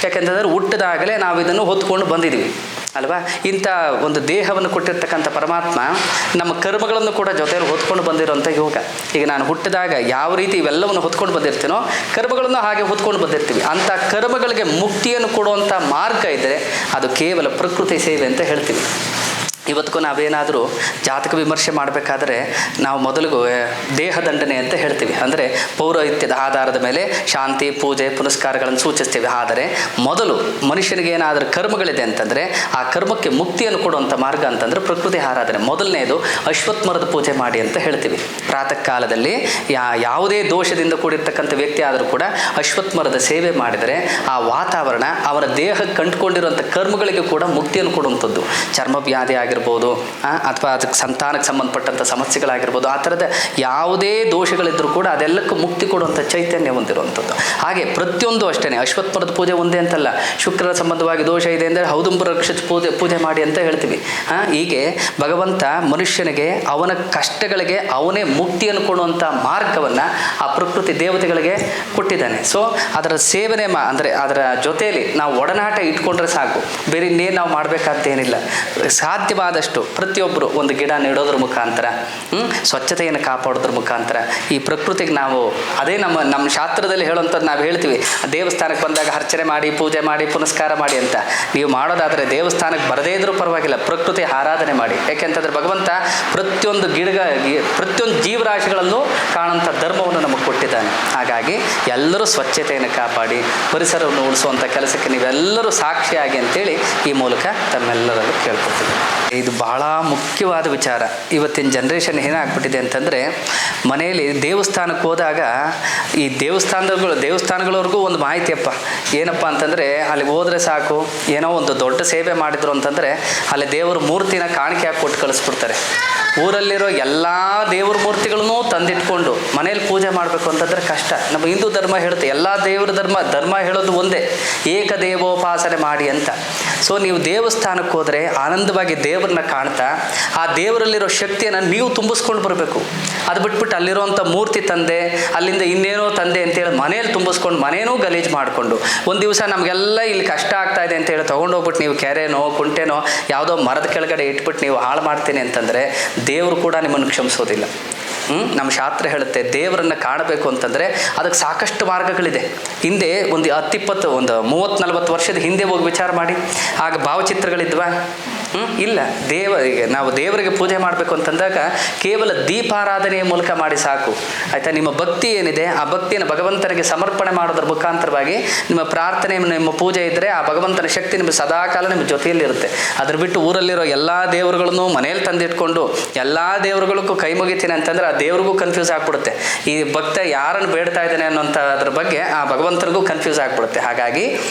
ಯಾಕೆಂತಂದರೆ ಹುಟ್ಟಿದಾಗಲೇ ನಾವು ಇದನ್ನು ಹೊತ್ಕೊಂಡು ಬಂದಿದ್ದೀವಿ ಅಲ್ವಾ? ಇಂಥ ಒಂದು ದೇಹವನ್ನು ಕೊಟ್ಟಿರ್ತಕ್ಕಂಥ ಪರಮಾತ್ಮ ನಮ್ಮ ಕರ್ಮಗಳನ್ನು ಕೂಡ ಜೊತೆಯಲ್ಲಿ ಹೊತ್ಕೊಂಡು ಬಂದಿರೋಂಥ ಯೋಗ. ಈಗ ನಾನು ಹುಟ್ಟಿದಾಗ ಯಾವ ರೀತಿ ಇವೆಲ್ಲವನ್ನು ಹೊತ್ಕೊಂಡು ಬಂದಿರ್ತೀನೋ ಕರ್ಮಗಳನ್ನು ಹಾಗೆ ಹೊತ್ಕೊಂಡು ಬಂದಿರ್ತೀವಿ. ಅಂಥ ಕರ್ಮಗಳಿಗೆ ಮುಕ್ತಿಯನ್ನು ಕೊಡುವಂಥ ಮಾರ್ಗ ಇದ್ದರೆ ಅದು ಕೇವಲ ಪ್ರಕೃತಿ ಸೇವೆ ಅಂತ ಹೇಳ್ತೀವಿ. ಇವತ್ತಿಗೂ ನಾವೇನಾದರೂ ಜಾತಕ ವಿಮರ್ಶೆ ಮಾಡಬೇಕಾದ್ರೆ ನಾವು ಮೊದಲಿಗೂ ದೇಹದಂಡನೆ ಅಂತ ಹೇಳ್ತೀವಿ. ಅಂದರೆ ಪೌರೋಹಿತ್ಯದ ಆಧಾರದ ಮೇಲೆ ಶಾಂತಿ, ಪೂಜೆ, ಪುನಸ್ಕಾರಗಳನ್ನು ಸೂಚಿಸ್ತೀವಿ. ಆದರೆ ಮೊದಲು ಮನುಷ್ಯನಿಗೆ ಏನಾದರೂ ಕರ್ಮಗಳಿದೆ ಅಂತಂದರೆ ಆ ಕರ್ಮಕ್ಕೆ ಮುಕ್ತಿಯನ್ನು ಕೊಡುವಂಥ ಮಾರ್ಗ ಅಂತಂದರೆ ಪ್ರಕೃತಿ ಆರಾಧನೆ. ಮೊದಲನೇದು ಅಶ್ವತ್ಥಮರದ ಪೂಜೆ ಮಾಡಿ ಅಂತ ಹೇಳ್ತೀವಿ. ಪ್ರಾತಃ ಕಾಲದಲ್ಲಿ ಯಾವುದೇ ದೋಷದಿಂದ ಕೂಡಿರ್ತಕ್ಕಂಥ ವ್ಯಕ್ತಿ ಆದರೂ ಕೂಡ ಅಶ್ವತ್ಥಮರದ ಸೇವೆ ಮಾಡಿದರೆ ಆ ವಾತಾವರಣ ಅವರ ದೇಹಕ್ಕೆ ಕಂಡುಕೊಂಡಿರುವಂಥ ಕರ್ಮಗಳಿಗೆ ಕೂಡ ಮುಕ್ತಿಯನ್ನು ಕೊಡುವಂಥದ್ದು. ಚರ್ಮವ್ಯಾಧಿ ಆಗಿರ್ಬೋದು, ಅಥವಾ ಅದಕ್ಕೆ ಸಂತಾನಕ್ಕೆ ಸಂಬಂಧಪಟ್ಟಂಥ ಸಮಸ್ಯೆಗಳಾಗಿರ್ಬೋದು, ಆ ಥರದ ಯಾವುದೇ ದೋಷಗಳಿದ್ದರೂ ಕೂಡ ಅದೆಲ್ಲಕ್ಕೂ ಮುಕ್ತಿ ಕೊಡುವಂಥ ಚೈತನ್ಯ ಹೊಂದಿರುವಂಥದ್ದು. ಹಾಗೆ ಪ್ರತಿಯೊಂದು ಅಷ್ಟೇ. ಅಶ್ವತ್ಥಮರದ ಪೂಜೆ ಒಂದೇ ಅಂತಲ್ಲ. ಶುಕ್ರರ ಸಂಬಂಧವಾಗಿ ದೋಷ ಇದೆ ಅಂದರೆ ಔದುಂಬರ ವೃಕ್ಷದ ಪೂಜೆ ಮಾಡಿ ಅಂತ ಹೇಳ್ತೀವಿ. ಹೀಗೆ ಭಗವಂತ ಮನುಷ್ಯನಿಗೆ ಅವನ ಕಷ್ಟಗಳಿಗೆ ಅವನೇ ಮುಕ್ತಿಯನ್ನು ಕೊಡುವಂಥ ಮಾರ್ಗವನ್ನು ಆ ಪ್ರಕೃತಿ ದೇವತೆಗಳಿಗೆ ಕೊಟ್ಟಿದ್ದಾನೆ. ಸೊ ಅದರ ಸೇವನೆ ಅಂದರೆ ಅದರ ಜೊತೆಯಲ್ಲಿ ನಾವು ಒಡನಾಟ ಇಟ್ಕೊಂಡ್ರೆ ಸಾಕು, ಬೇರೆ ಇನ್ನೇನು ನಾವು ಮಾಡಬೇಕಾದ್ದೇನಿಲ್ಲ. ಸಾಧ್ಯವಾದಷ್ಟು ಪ್ರತಿಯೊಬ್ಬರು ಒಂದು ಗಿಡ ನೆಡೋದ್ರ ಮುಖಾಂತರ, ಸ್ವಚ್ಛತೆಯನ್ನು ಕಾಪಾಡೋದ್ರ ಮುಖಾಂತರ ಈ ಪ್ರಕೃತಿಗೆ ನಾವು ಅದೇ ನಮ್ಮ ಶಾಸ್ತ್ರದಲ್ಲಿ ಹೇಳುವಂಥದ್ದು. ನಾವು ಹೇಳ್ತೀವಿ ದೇವಸ್ಥಾನಕ್ಕೆ ಬಂದಾಗ ಅರ್ಚನೆ ಮಾಡಿ, ಪೂಜೆ ಮಾಡಿ, ಪುನಸ್ಕಾರ ಮಾಡಿ ಅಂತ. ನೀವು ಮಾಡೋದಾದರೆ ದೇವಸ್ಥಾನಕ್ಕೆ ಬರದೇ ಇದ್ರೂ ಪರವಾಗಿಲ್ಲ, ಪ್ರಕೃತಿ ಆರಾಧನೆ ಮಾಡಿ. ಯಾಕೆಂತಂದರೆ ಭಗವಂತ ಪ್ರತಿಯೊಂದು ಪ್ರತಿಯೊಂದು ಜೀವರಾಶಿಗಳಲ್ಲೂ ಕಾಣುವಂಥ ಧರ್ಮವನ್ನು ನಮಗೆ ಕೊಟ್ಟಿದ್ದಾನೆ. ಹಾಗಾಗಿ ಎಲ್ಲರೂ ಸ್ವಚ್ಛತೆಯನ್ನು ಕಾಪಾಡಿ ಪರಿಸರವನ್ನು ಉಳಿಸುವಂಥ ಕೆಲಸಕ್ಕೆ ನೀವೆಲ್ಲರೂ ಸಾಕ್ಷಿಯಾಗಿ ಅಂತೇಳಿ ಈ ಮೂಲಕ ತಮ್ಮೆಲ್ಲರಲ್ಲೂ ಕೇಳ್ಕೊಳ್ತೀವಿ. ಇದು ಬಹಳ ಮುಖ್ಯವಾದ ವಿಚಾರ. ಇವತ್ತಿನ ಜನ್ರೇಷನ್ ಏನಾಗ್ಬಿಟ್ಟಿದೆ ಅಂತಂದರೆ, ಮನೆಯಲ್ಲಿ ದೇವಸ್ಥಾನಕ್ಕೆ ಹೋದಾಗ ಈ ದೇವಸ್ಥಾನಗಳವರೆಗೂ ಒಂದು ಮಾಹಿತಿಯಪ್ಪ ಏನಪ್ಪ ಅಂತಂದರೆ, ಅಲ್ಲಿ ಹೋದರೆ ಸಾಕು, ಏನೋ ಒಂದು ದೊಡ್ಡ ಸೇವೆ ಮಾಡಿದ್ರು ಅಂತಂದರೆ ಅಲ್ಲಿ ದೇವರ ಮೂರ್ತಿನ ಕಾಣಿಕೆ ಹಾಕಿ ಕೊಟ್ಟು ಕಳಿಸ್ಬಿಡ್ತಾರೆ. ಊರಲ್ಲಿರೋ ಎಲ್ಲ ದೇವ್ರ ಮೂರ್ತಿಗಳನ್ನೂ ತಂದಿಟ್ಕೊಂಡು ಮನೇಲಿ ಪೂಜೆ ಮಾಡಬೇಕು ಅಂತಂದರೆ ಕಷ್ಟ. ನಮ್ಮ ಹಿಂದೂ ಧರ್ಮ ಹೇಳುತ್ತೆ ಎಲ್ಲ ದೇವರ ಧರ್ಮ ಹೇಳೋದು ಒಂದೇ, ಏಕದೇವೋಪಾಸನೆ ಮಾಡಿ ಅಂತ. ಸೊ ನೀವು ದೇವಸ್ಥಾನಕ್ಕೆ ಹೋದರೆ ಆನಂದವಾಗಿ ದೇವರನ್ನ ಕಾಣ್ತಾ ಆ ದೇವರಲ್ಲಿರೋ ಶಕ್ತಿಯನ್ನು ನೀವು ತುಂಬಿಸ್ಕೊಂಡು ಬರಬೇಕು. ಅದು ಬಿಟ್ಬಿಟ್ಟು ಅಲ್ಲಿರೋಂಥ ಮೂರ್ತಿ ತಂದೆ, ಅಲ್ಲಿಂದ ಇನ್ನೇನೋ ತಂದೆ ಅಂತೇಳಿ ಮನೇಲಿ ತುಂಬಿಸ್ಕೊಂಡು ಮನೇನೂ ಗಲೀಜು ಮಾಡಿಕೊಂಡು ಒಂದು ದಿವಸ ನಮಗೆಲ್ಲ ಇಲ್ಲಿ ಕಷ್ಟ ಆಗ್ತಾ ಇದೆ ಅಂತೇಳಿ ತೊಗೊಂಡೋಗ್ಬಿಟ್ಟು ನೀವು ಕೆರೆನೋ ಕುಂಟೆನೋ ಯಾವುದೋ ಮರದ ಕೆಳಗಡೆ ಇಟ್ಬಿಟ್ಟು ನೀವು ಹಾಳು ಮಾಡ್ತೀನಿ ಅಂತಂದರೆ ದೇವರು ಕೂಡ ನಿಮ್ಮನ್ನು ಕ್ಷಮಿಸೋದಿಲ್ಲ. ನಮ್ಮ ಶಾಸ್ತ್ರ ಹೇಳುತ್ತೆ ದೇವರನ್ನು ಕಾಣಬೇಕು ಅಂತಂದರೆ ಅದಕ್ಕೆ ಸಾಕಷ್ಟು ಮಾರ್ಗಗಳಿದೆ. ಹಿಂದೆ ಒಂದು 10-20 ಒಂದು 30-40 ವರ್ಷದ ಹಿಂದೆ ಹೋಗಿ ವಿಚಾರ ಮಾಡಿ, ಆಗ ಭಾವಚಿತ್ರಗಳಿದ್ವಾ? ಇಲ್ಲ. ನಾವು ದೇವರಿಗೆ ಪೂಜೆ ಮಾಡಬೇಕು ಅಂತಂದಾಗ ಕೇವಲ ದೀಪಾರಾಧನೆಯ ಮೂಲಕ ಮಾಡಿ ಸಾಕು, ಆಯಿತಾ? ನಿಮ್ಮ ಭಕ್ತಿ ಏನಿದೆ ಆ ಭಕ್ತಿಯನ್ನು ಭಗವಂತನಿಗೆ ಸಮರ್ಪಣೆ ಮಾಡೋದ್ರ ಮುಖಾಂತರವಾಗಿ ನಿಮ್ಮ ಪ್ರಾರ್ಥನೆ, ನಿಮ್ಮ ಪೂಜೆ ಇದ್ದರೆ ಆ ಭಗವಂತನ ಶಕ್ತಿ ನಿಮಗೆ ಸದಾಕಾಲ ನಿಮ್ಮ ಜೊತೆಯಲ್ಲಿರುತ್ತೆ. ಅದ್ರ ಬಿಟ್ಟು ಊರಲ್ಲಿರೋ ಎಲ್ಲ ದೇವರುಗಳನ್ನು ಮನೇಲಿ ತಂದಿಟ್ಕೊಂಡು ಎಲ್ಲ ದೇವರುಗಳಿಗೂ ಕೈ ಮುಗಿತೀನಿ ಅಂತಂದರೆ ಆ ದೇವ್ರಿಗೂ ಕನ್ಫ್ಯೂಸ್ ಆಗಿಬಿಡುತ್ತೆ. ಈ ಭಕ್ತ ಯಾರನ್ನು ಬೇಡ್ತಾ ಇದ್ದಾನೆ ಅನ್ನೋಂಥ ಅದ್ರ ಬಗ್ಗೆ ಆ ಭಗವಂತನಿಗೂ ಕನ್ಫ್ಯೂಸ್ ಆಗಿಬಿಡುತ್ತೆ. ಹಾಗಾಗಿ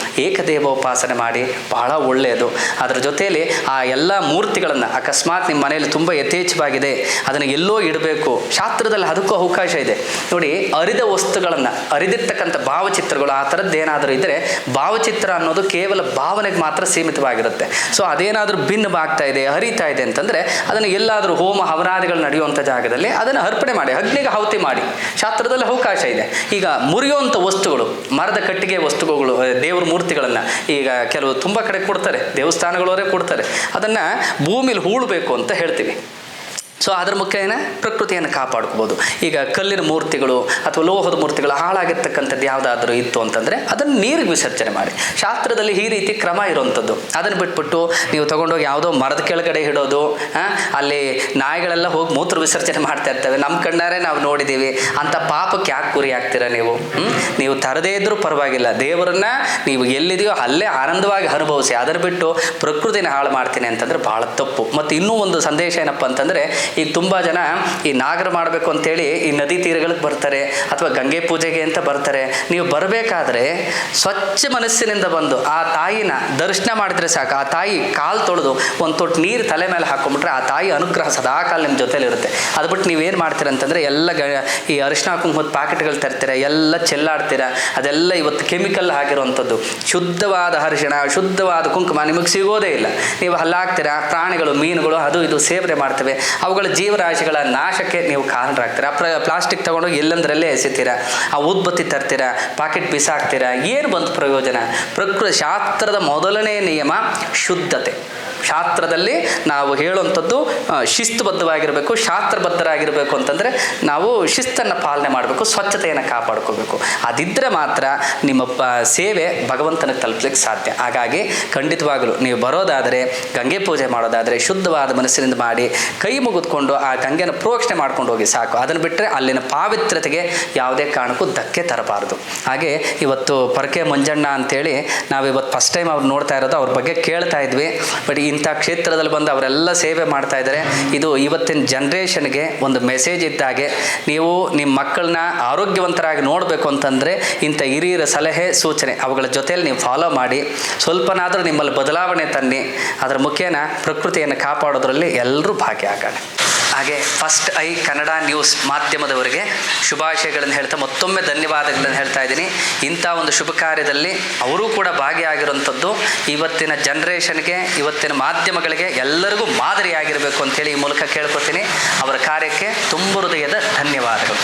ಏಕದೇವೋಪಾಸನೆ ಮಾಡಿ ಬಹಳ ಒಳ್ಳೆಯದು. ಅದರ ಜೊತೆಯಲ್ಲಿ ಆ ಎಲ್ಲ ಮೂರ್ತಿಗಳನ್ನು ಅಕಸ್ಮಾತ್ ನಿಮ್ಮ ಮನೆಯಲ್ಲಿ ತುಂಬ ಯಥೇಚ್ಛವಾಗಿದೆ ಅದನ್ನು ಎಲ್ಲೋ ಇಡಬೇಕು, ಶಾಸ್ತ್ರದಲ್ಲಿ ಅದಕ್ಕೂ ಅವಕಾಶ ಇದೆ ನೋಡಿ. ಅರಿದ ವಸ್ತುಗಳನ್ನು, ಅರಿದಿರ್ತಕ್ಕಂಥ ಭಾವಚಿತ್ರಗಳು ಆ ಥರದ್ದು ಏನಾದರೂ ಇದ್ದರೆ, ಭಾವಚಿತ್ರ ಅನ್ನೋದು ಕೇವಲ ಭಾವನೆಗೆ ಮಾತ್ರ ಸೀಮಿತವಾಗಿರುತ್ತೆ. ಸೊ ಅದೇನಾದರೂ ಭಿನ್ನವಾಗ್ತಾ ಇದೆ, ಹರಿತಾ ಇದೆ ಅಂತಂದರೆ ಅದನ್ನು ಎಲ್ಲಾದರೂ ಹೋಮ ಹವನಾದಿಗಳು ನಡೆಯುವಂಥ ಜಾಗದಲ್ಲಿ ಅದನ್ನು ಅರ್ಪಣೆ ಮಾಡಿ, ಅಗ್ನಿಗೆ ಆಹುತಿ ಮಾಡಿ, ಶಾಸ್ತ್ರದಲ್ಲಿ ಅವಕಾಶ ಇದೆ. ಈಗ ಮುರಿಯುವಂಥ ವಸ್ತುಗಳು, ಮರದ ಕಟ್ಟಿಗೆ ವಸ್ತುಗಳು, ದೇವ್ರ ಮೂರ್ತಿಗಳನ್ನು ಈಗ ಕೆಲವು ತುಂಬ ಕಡೆ ಕೊಡ್ತಾರೆ, ದೇವಸ್ಥಾನಗಳವರೇ ಕೊಡ್ತಾರೆ. ಅದನ್ನು ಭೂಮಿಲಿ ಹೂಳಬೇಕು ಅಂತ ಹೇಳ್ತೀವಿ. ಸೊ ಅದ್ರ ಮುಖೇನ ಪ್ರಕೃತಿಯನ್ನು ಕಾಪಾಡ್ಕೋಬೋದು. ಈಗ ಕಲ್ಲಿನ ಮೂರ್ತಿಗಳು ಅಥವಾ ಲೋಹದ ಮೂರ್ತಿಗಳು ಹಾಳಾಗಿರ್ತಕ್ಕಂಥದ್ದು ಯಾವುದಾದ್ರೂ ಇತ್ತು ಅಂತಂದರೆ ಅದನ್ನು ನೀರಿಗೆ ವಿಸರ್ಜನೆ ಮಾಡಿ. ಶಾಸ್ತ್ರದಲ್ಲಿ ಈ ರೀತಿ ಕ್ರಮ ಇರುವಂಥದ್ದು. ಅದನ್ನು ಬಿಟ್ಬಿಟ್ಟು ನೀವು ತೊಗೊಂಡೋಗಿ ಯಾವುದೋ ಮರದ ಕೆಳಗಡೆ ಇಡೋದು, ಅಲ್ಲಿ ನಾಯಿಗಳೆಲ್ಲ ಹೋಗಿ ಮೂತ್ರ ವಿಸರ್ಜನೆ ಮಾಡ್ತಾ ಇರ್ತವೆ, ನಮ್ಮ ಕಣ್ಣಾರೆ ನಾವು ನೋಡಿದ್ದೀವಿ. ಅಂಥ ಪಾಪಕ್ಕೆ ಯಾಕೆ ಗುರಿ ಆಗ್ತೀರಾ ನೀವು? ನೀವು ತರದೇ ಇದ್ದರೂ ಪರವಾಗಿಲ್ಲ, ದೇವರನ್ನ ನೀವು ಎಲ್ಲಿದೆಯೋ ಅಲ್ಲೇ ಆನಂದವಾಗಿ ಅನುಭವಿಸಿ. ಅದನ್ನು ಬಿಟ್ಟು ಪ್ರಕೃತಿನ ಹಾಳು ಮಾಡ್ತೀನಿ ಅಂತಂದರೆ ಭಾಳ ತಪ್ಪು. ಮತ್ತು ಇನ್ನೂ ಒಂದು ಸಂದೇಶ ಏನಪ್ಪ ಅಂತಂದರೆ, ಈಗ ತುಂಬ ಜನ ಈ ನಾಗರ ಮಾಡಬೇಕು ಅಂತೇಳಿ ಈ ನದಿ ತೀರಗಳಿಗೆ ಬರ್ತಾರೆ ಅಥವಾ ಗಂಗೆ ಪೂಜೆಗೆ ಅಂತ ಬರ್ತಾರೆ. ನೀವು ಬರಬೇಕಾದ್ರೆ ಸ್ವಚ್ಛ ಮನಸ್ಸಿನಿಂದ ಬಂದು ಆ ತಾಯಿನ ದರ್ಶನ ಮಾಡಿದ್ರೆ ಸಾಕು. ಆ ತಾಯಿ ಕಾಲು ತೊಳೆದು ಒಂದು ತೊಟ್ಟು ನೀರು ತಲೆ ಮೇಲೆ ಹಾಕೊಂಡ್ಬಿಟ್ರೆ ಆ ತಾಯಿ ಅನುಗ್ರಹ ಸದಾಕಾಲ ನಿಮ್ಮ ಜೊತೆಲಿರುತ್ತೆ. ಅದು ಬಿಟ್ಟು ನೀವೇನು ಮಾಡ್ತೀರ ಅಂತಂದರೆ ಎಲ್ಲ ಈ ಅರಿಶಿನ ಕುಂಕುಮದ ಪ್ಯಾಕೆಟ್ಗಳು ತರ್ತೀರ, ಎಲ್ಲ ಚೆಲ್ಲಾಡ್ತೀರ. ಅದೆಲ್ಲ ಇವತ್ತು ಕೆಮಿಕಲ್ ಆಗಿರುವಂಥದ್ದು. ಶುದ್ಧವಾದ ಅರಿಶಿಣ, ಶುದ್ಧವಾದ ಕುಂಕುಮ ನಿಮಗೆ ಸಿಗೋದೇ ಇಲ್ಲ. ನೀವು ಹಲ್ಲಾಗ್ತೀರಾ, ಪ್ರಾಣಿಗಳು, ಮೀನುಗಳು ಅದು ಇದು ಸೇವನೆ ಮಾಡ್ತವೆ. ಅವುಗಳ ಜೀವರಾಶಿಗಳ ನಾಶಕ್ಕೆ ನೀವು ಕಾರಣರಾಗ್ತೀರಾ. ಪ್ಲಾಸ್ಟಿಕ್ ತೊಗೊಂಡೋಗಿ ಎಲ್ಲಂದ್ರಲ್ಲೇ ಎಸಿತೀರಾ, ಆ ಉದ್ಬತ್ತಿ ತರ್ತೀರಾ, ಪಾಕೆಟ್ ಬಿಸಾಕ್ತೀರಾ. ಏನು ಬಂತು ಪ್ರಯೋಜನ? ಪ್ರಕೃತಿ ಶಾಸ್ತ್ರದ ಮೊದಲನೇ ನಿಯಮ ಶುದ್ಧತೆ. ಶಾಸ್ತ್ರದಲ್ಲಿ ನಾವು ಹೇಳುವಂಥದ್ದು ಶಿಸ್ತುಬದ್ಧವಾಗಿರಬೇಕು, ಶಾಸ್ತ್ರಬದ್ಧರಾಗಿರಬೇಕು. ಅಂತಂದರೆ ನಾವು ಶಿಸ್ತನ್ನು ಪಾಲನೆ ಮಾಡಬೇಕು, ಸ್ವಚ್ಛತೆಯನ್ನು ಕಾಪಾಡ್ಕೋಬೇಕು. ಅದಿದ್ದರೆ ಮಾತ್ರ ನಿಮ್ಮ ಸೇವೆ ಭಗವಂತನಿಗೆ ತಲುಪಲಿಕ್ಕೆ ಸಾಧ್ಯ. ಹಾಗಾಗಿ ಖಂಡಿತವಾಗಲೂ ನೀವು ಬರೋದಾದರೆ, ಗಂಗೆ ಪೂಜೆ ಮಾಡೋದಾದರೆ ಶುದ್ಧವಾದ ಮನಸ್ಸಿನಿಂದ ಮಾಡಿ ಕೈ ಮುಗಿದುಕೊಂಡು ಆ ಗಂಗೆನ ಪ್ರೋಕ್ಷಣೆ ಮಾಡ್ಕೊಂಡು ಹೋಗಿ ಸಾಕು. ಅದನ್ನು ಬಿಟ್ಟರೆ ಅಲ್ಲಿನ ಪಾವಿತ್ರ್ಯತೆಗೆ ಯಾವುದೇ ಕಾರಣಕ್ಕೂ ಧಕ್ಕೆ ತರಬಾರ್ದು. ಹಾಗೆ ಇವತ್ತು ಪರಕೆ ಮಂಜಣ್ಣ ಅಂತೇಳಿ ನಾವಿವತ್ತು ಫಸ್ಟ್ ಟೈಮ್ ಅವ್ರು ನೋಡ್ತಾ ಇರೋದು, ಅವ್ರ ಬಗ್ಗೆ ಕೇಳ್ತಾ ಇದ್ವಿ. ಬಟ್ ಇಂಥ ಕ್ಷೇತ್ರದಲ್ಲಿ ಬಂದು ಅವರೆಲ್ಲ ಸೇವೆ ಮಾಡ್ತಾ ಇದ್ದಾರೆ. ಇದು ಇವತ್ತಿನ ಜನ್ರೇಷನ್ಗೆ ಒಂದು ಮೆಸೇಜ್ ಇದ್ದಾಗೆ. ನೀವು ನಿಮ್ಮ ಮಕ್ಕಳನ್ನ ಆರೋಗ್ಯವಂತರಾಗಿ ನೋಡಬೇಕು ಅಂತಂದರೆ ಇಂಥ ಹಿರಿಯರ ಸಲಹೆ ಸೂಚನೆ ಅವುಗಳ ಜೊತೆಯಲ್ಲಿ ನೀವು ಫಾಲೋ ಮಾಡಿ ಸ್ವಲ್ಪನಾದರೂ ನಿಮ್ಮಲ್ಲಿ ಬದಲಾವಣೆ ತನ್ನಿ. ಅದರ ಮುಖೇನ ಪ್ರಕೃತಿಯನ್ನು ಕಾಪಾಡೋದ್ರಲ್ಲಿ ಎಲ್ಲರೂ ಭಾಗಿಯಾಗೋಣ. ಹಾಗೆ ಫಸ್ಟ್ ಐ ಕನ್ನಡ ನ್ಯೂಸ್ ಮಾಧ್ಯಮದವರಿಗೆ ಶುಭಾಶಯಗಳನ್ನು ಹೇಳ್ತಾ ಮತ್ತೊಮ್ಮೆ ಧನ್ಯವಾದಗಳನ್ನು ಹೇಳ್ತಾ ಇದ್ದೀನಿ. ಇಂಥ ಒಂದು ಶುಭ ಕಾರ್ಯದಲ್ಲಿ ಅವರೂ ಕೂಡ ಭಾಗಿಯಾಗಿರುವಂಥದ್ದು ಇವತ್ತಿನ ಜನ್ರೇಷನ್ಗೆ, ಇವತ್ತಿನ ಮಾಧ್ಯಮಗಳಿಗೆ ಎಲ್ಲರಿಗೂ ಮಾದರಿಯಾಗಿರಬೇಕು ಅಂತೇಳಿ ಈ ಮೂಲಕ ಕೇಳ್ಕೊತೀನಿ. ಅವರ ಕಾರ್ಯಕ್ಕೆ ತುಂಬ ಹೃದಯದ ಧನ್ಯವಾದಗಳು.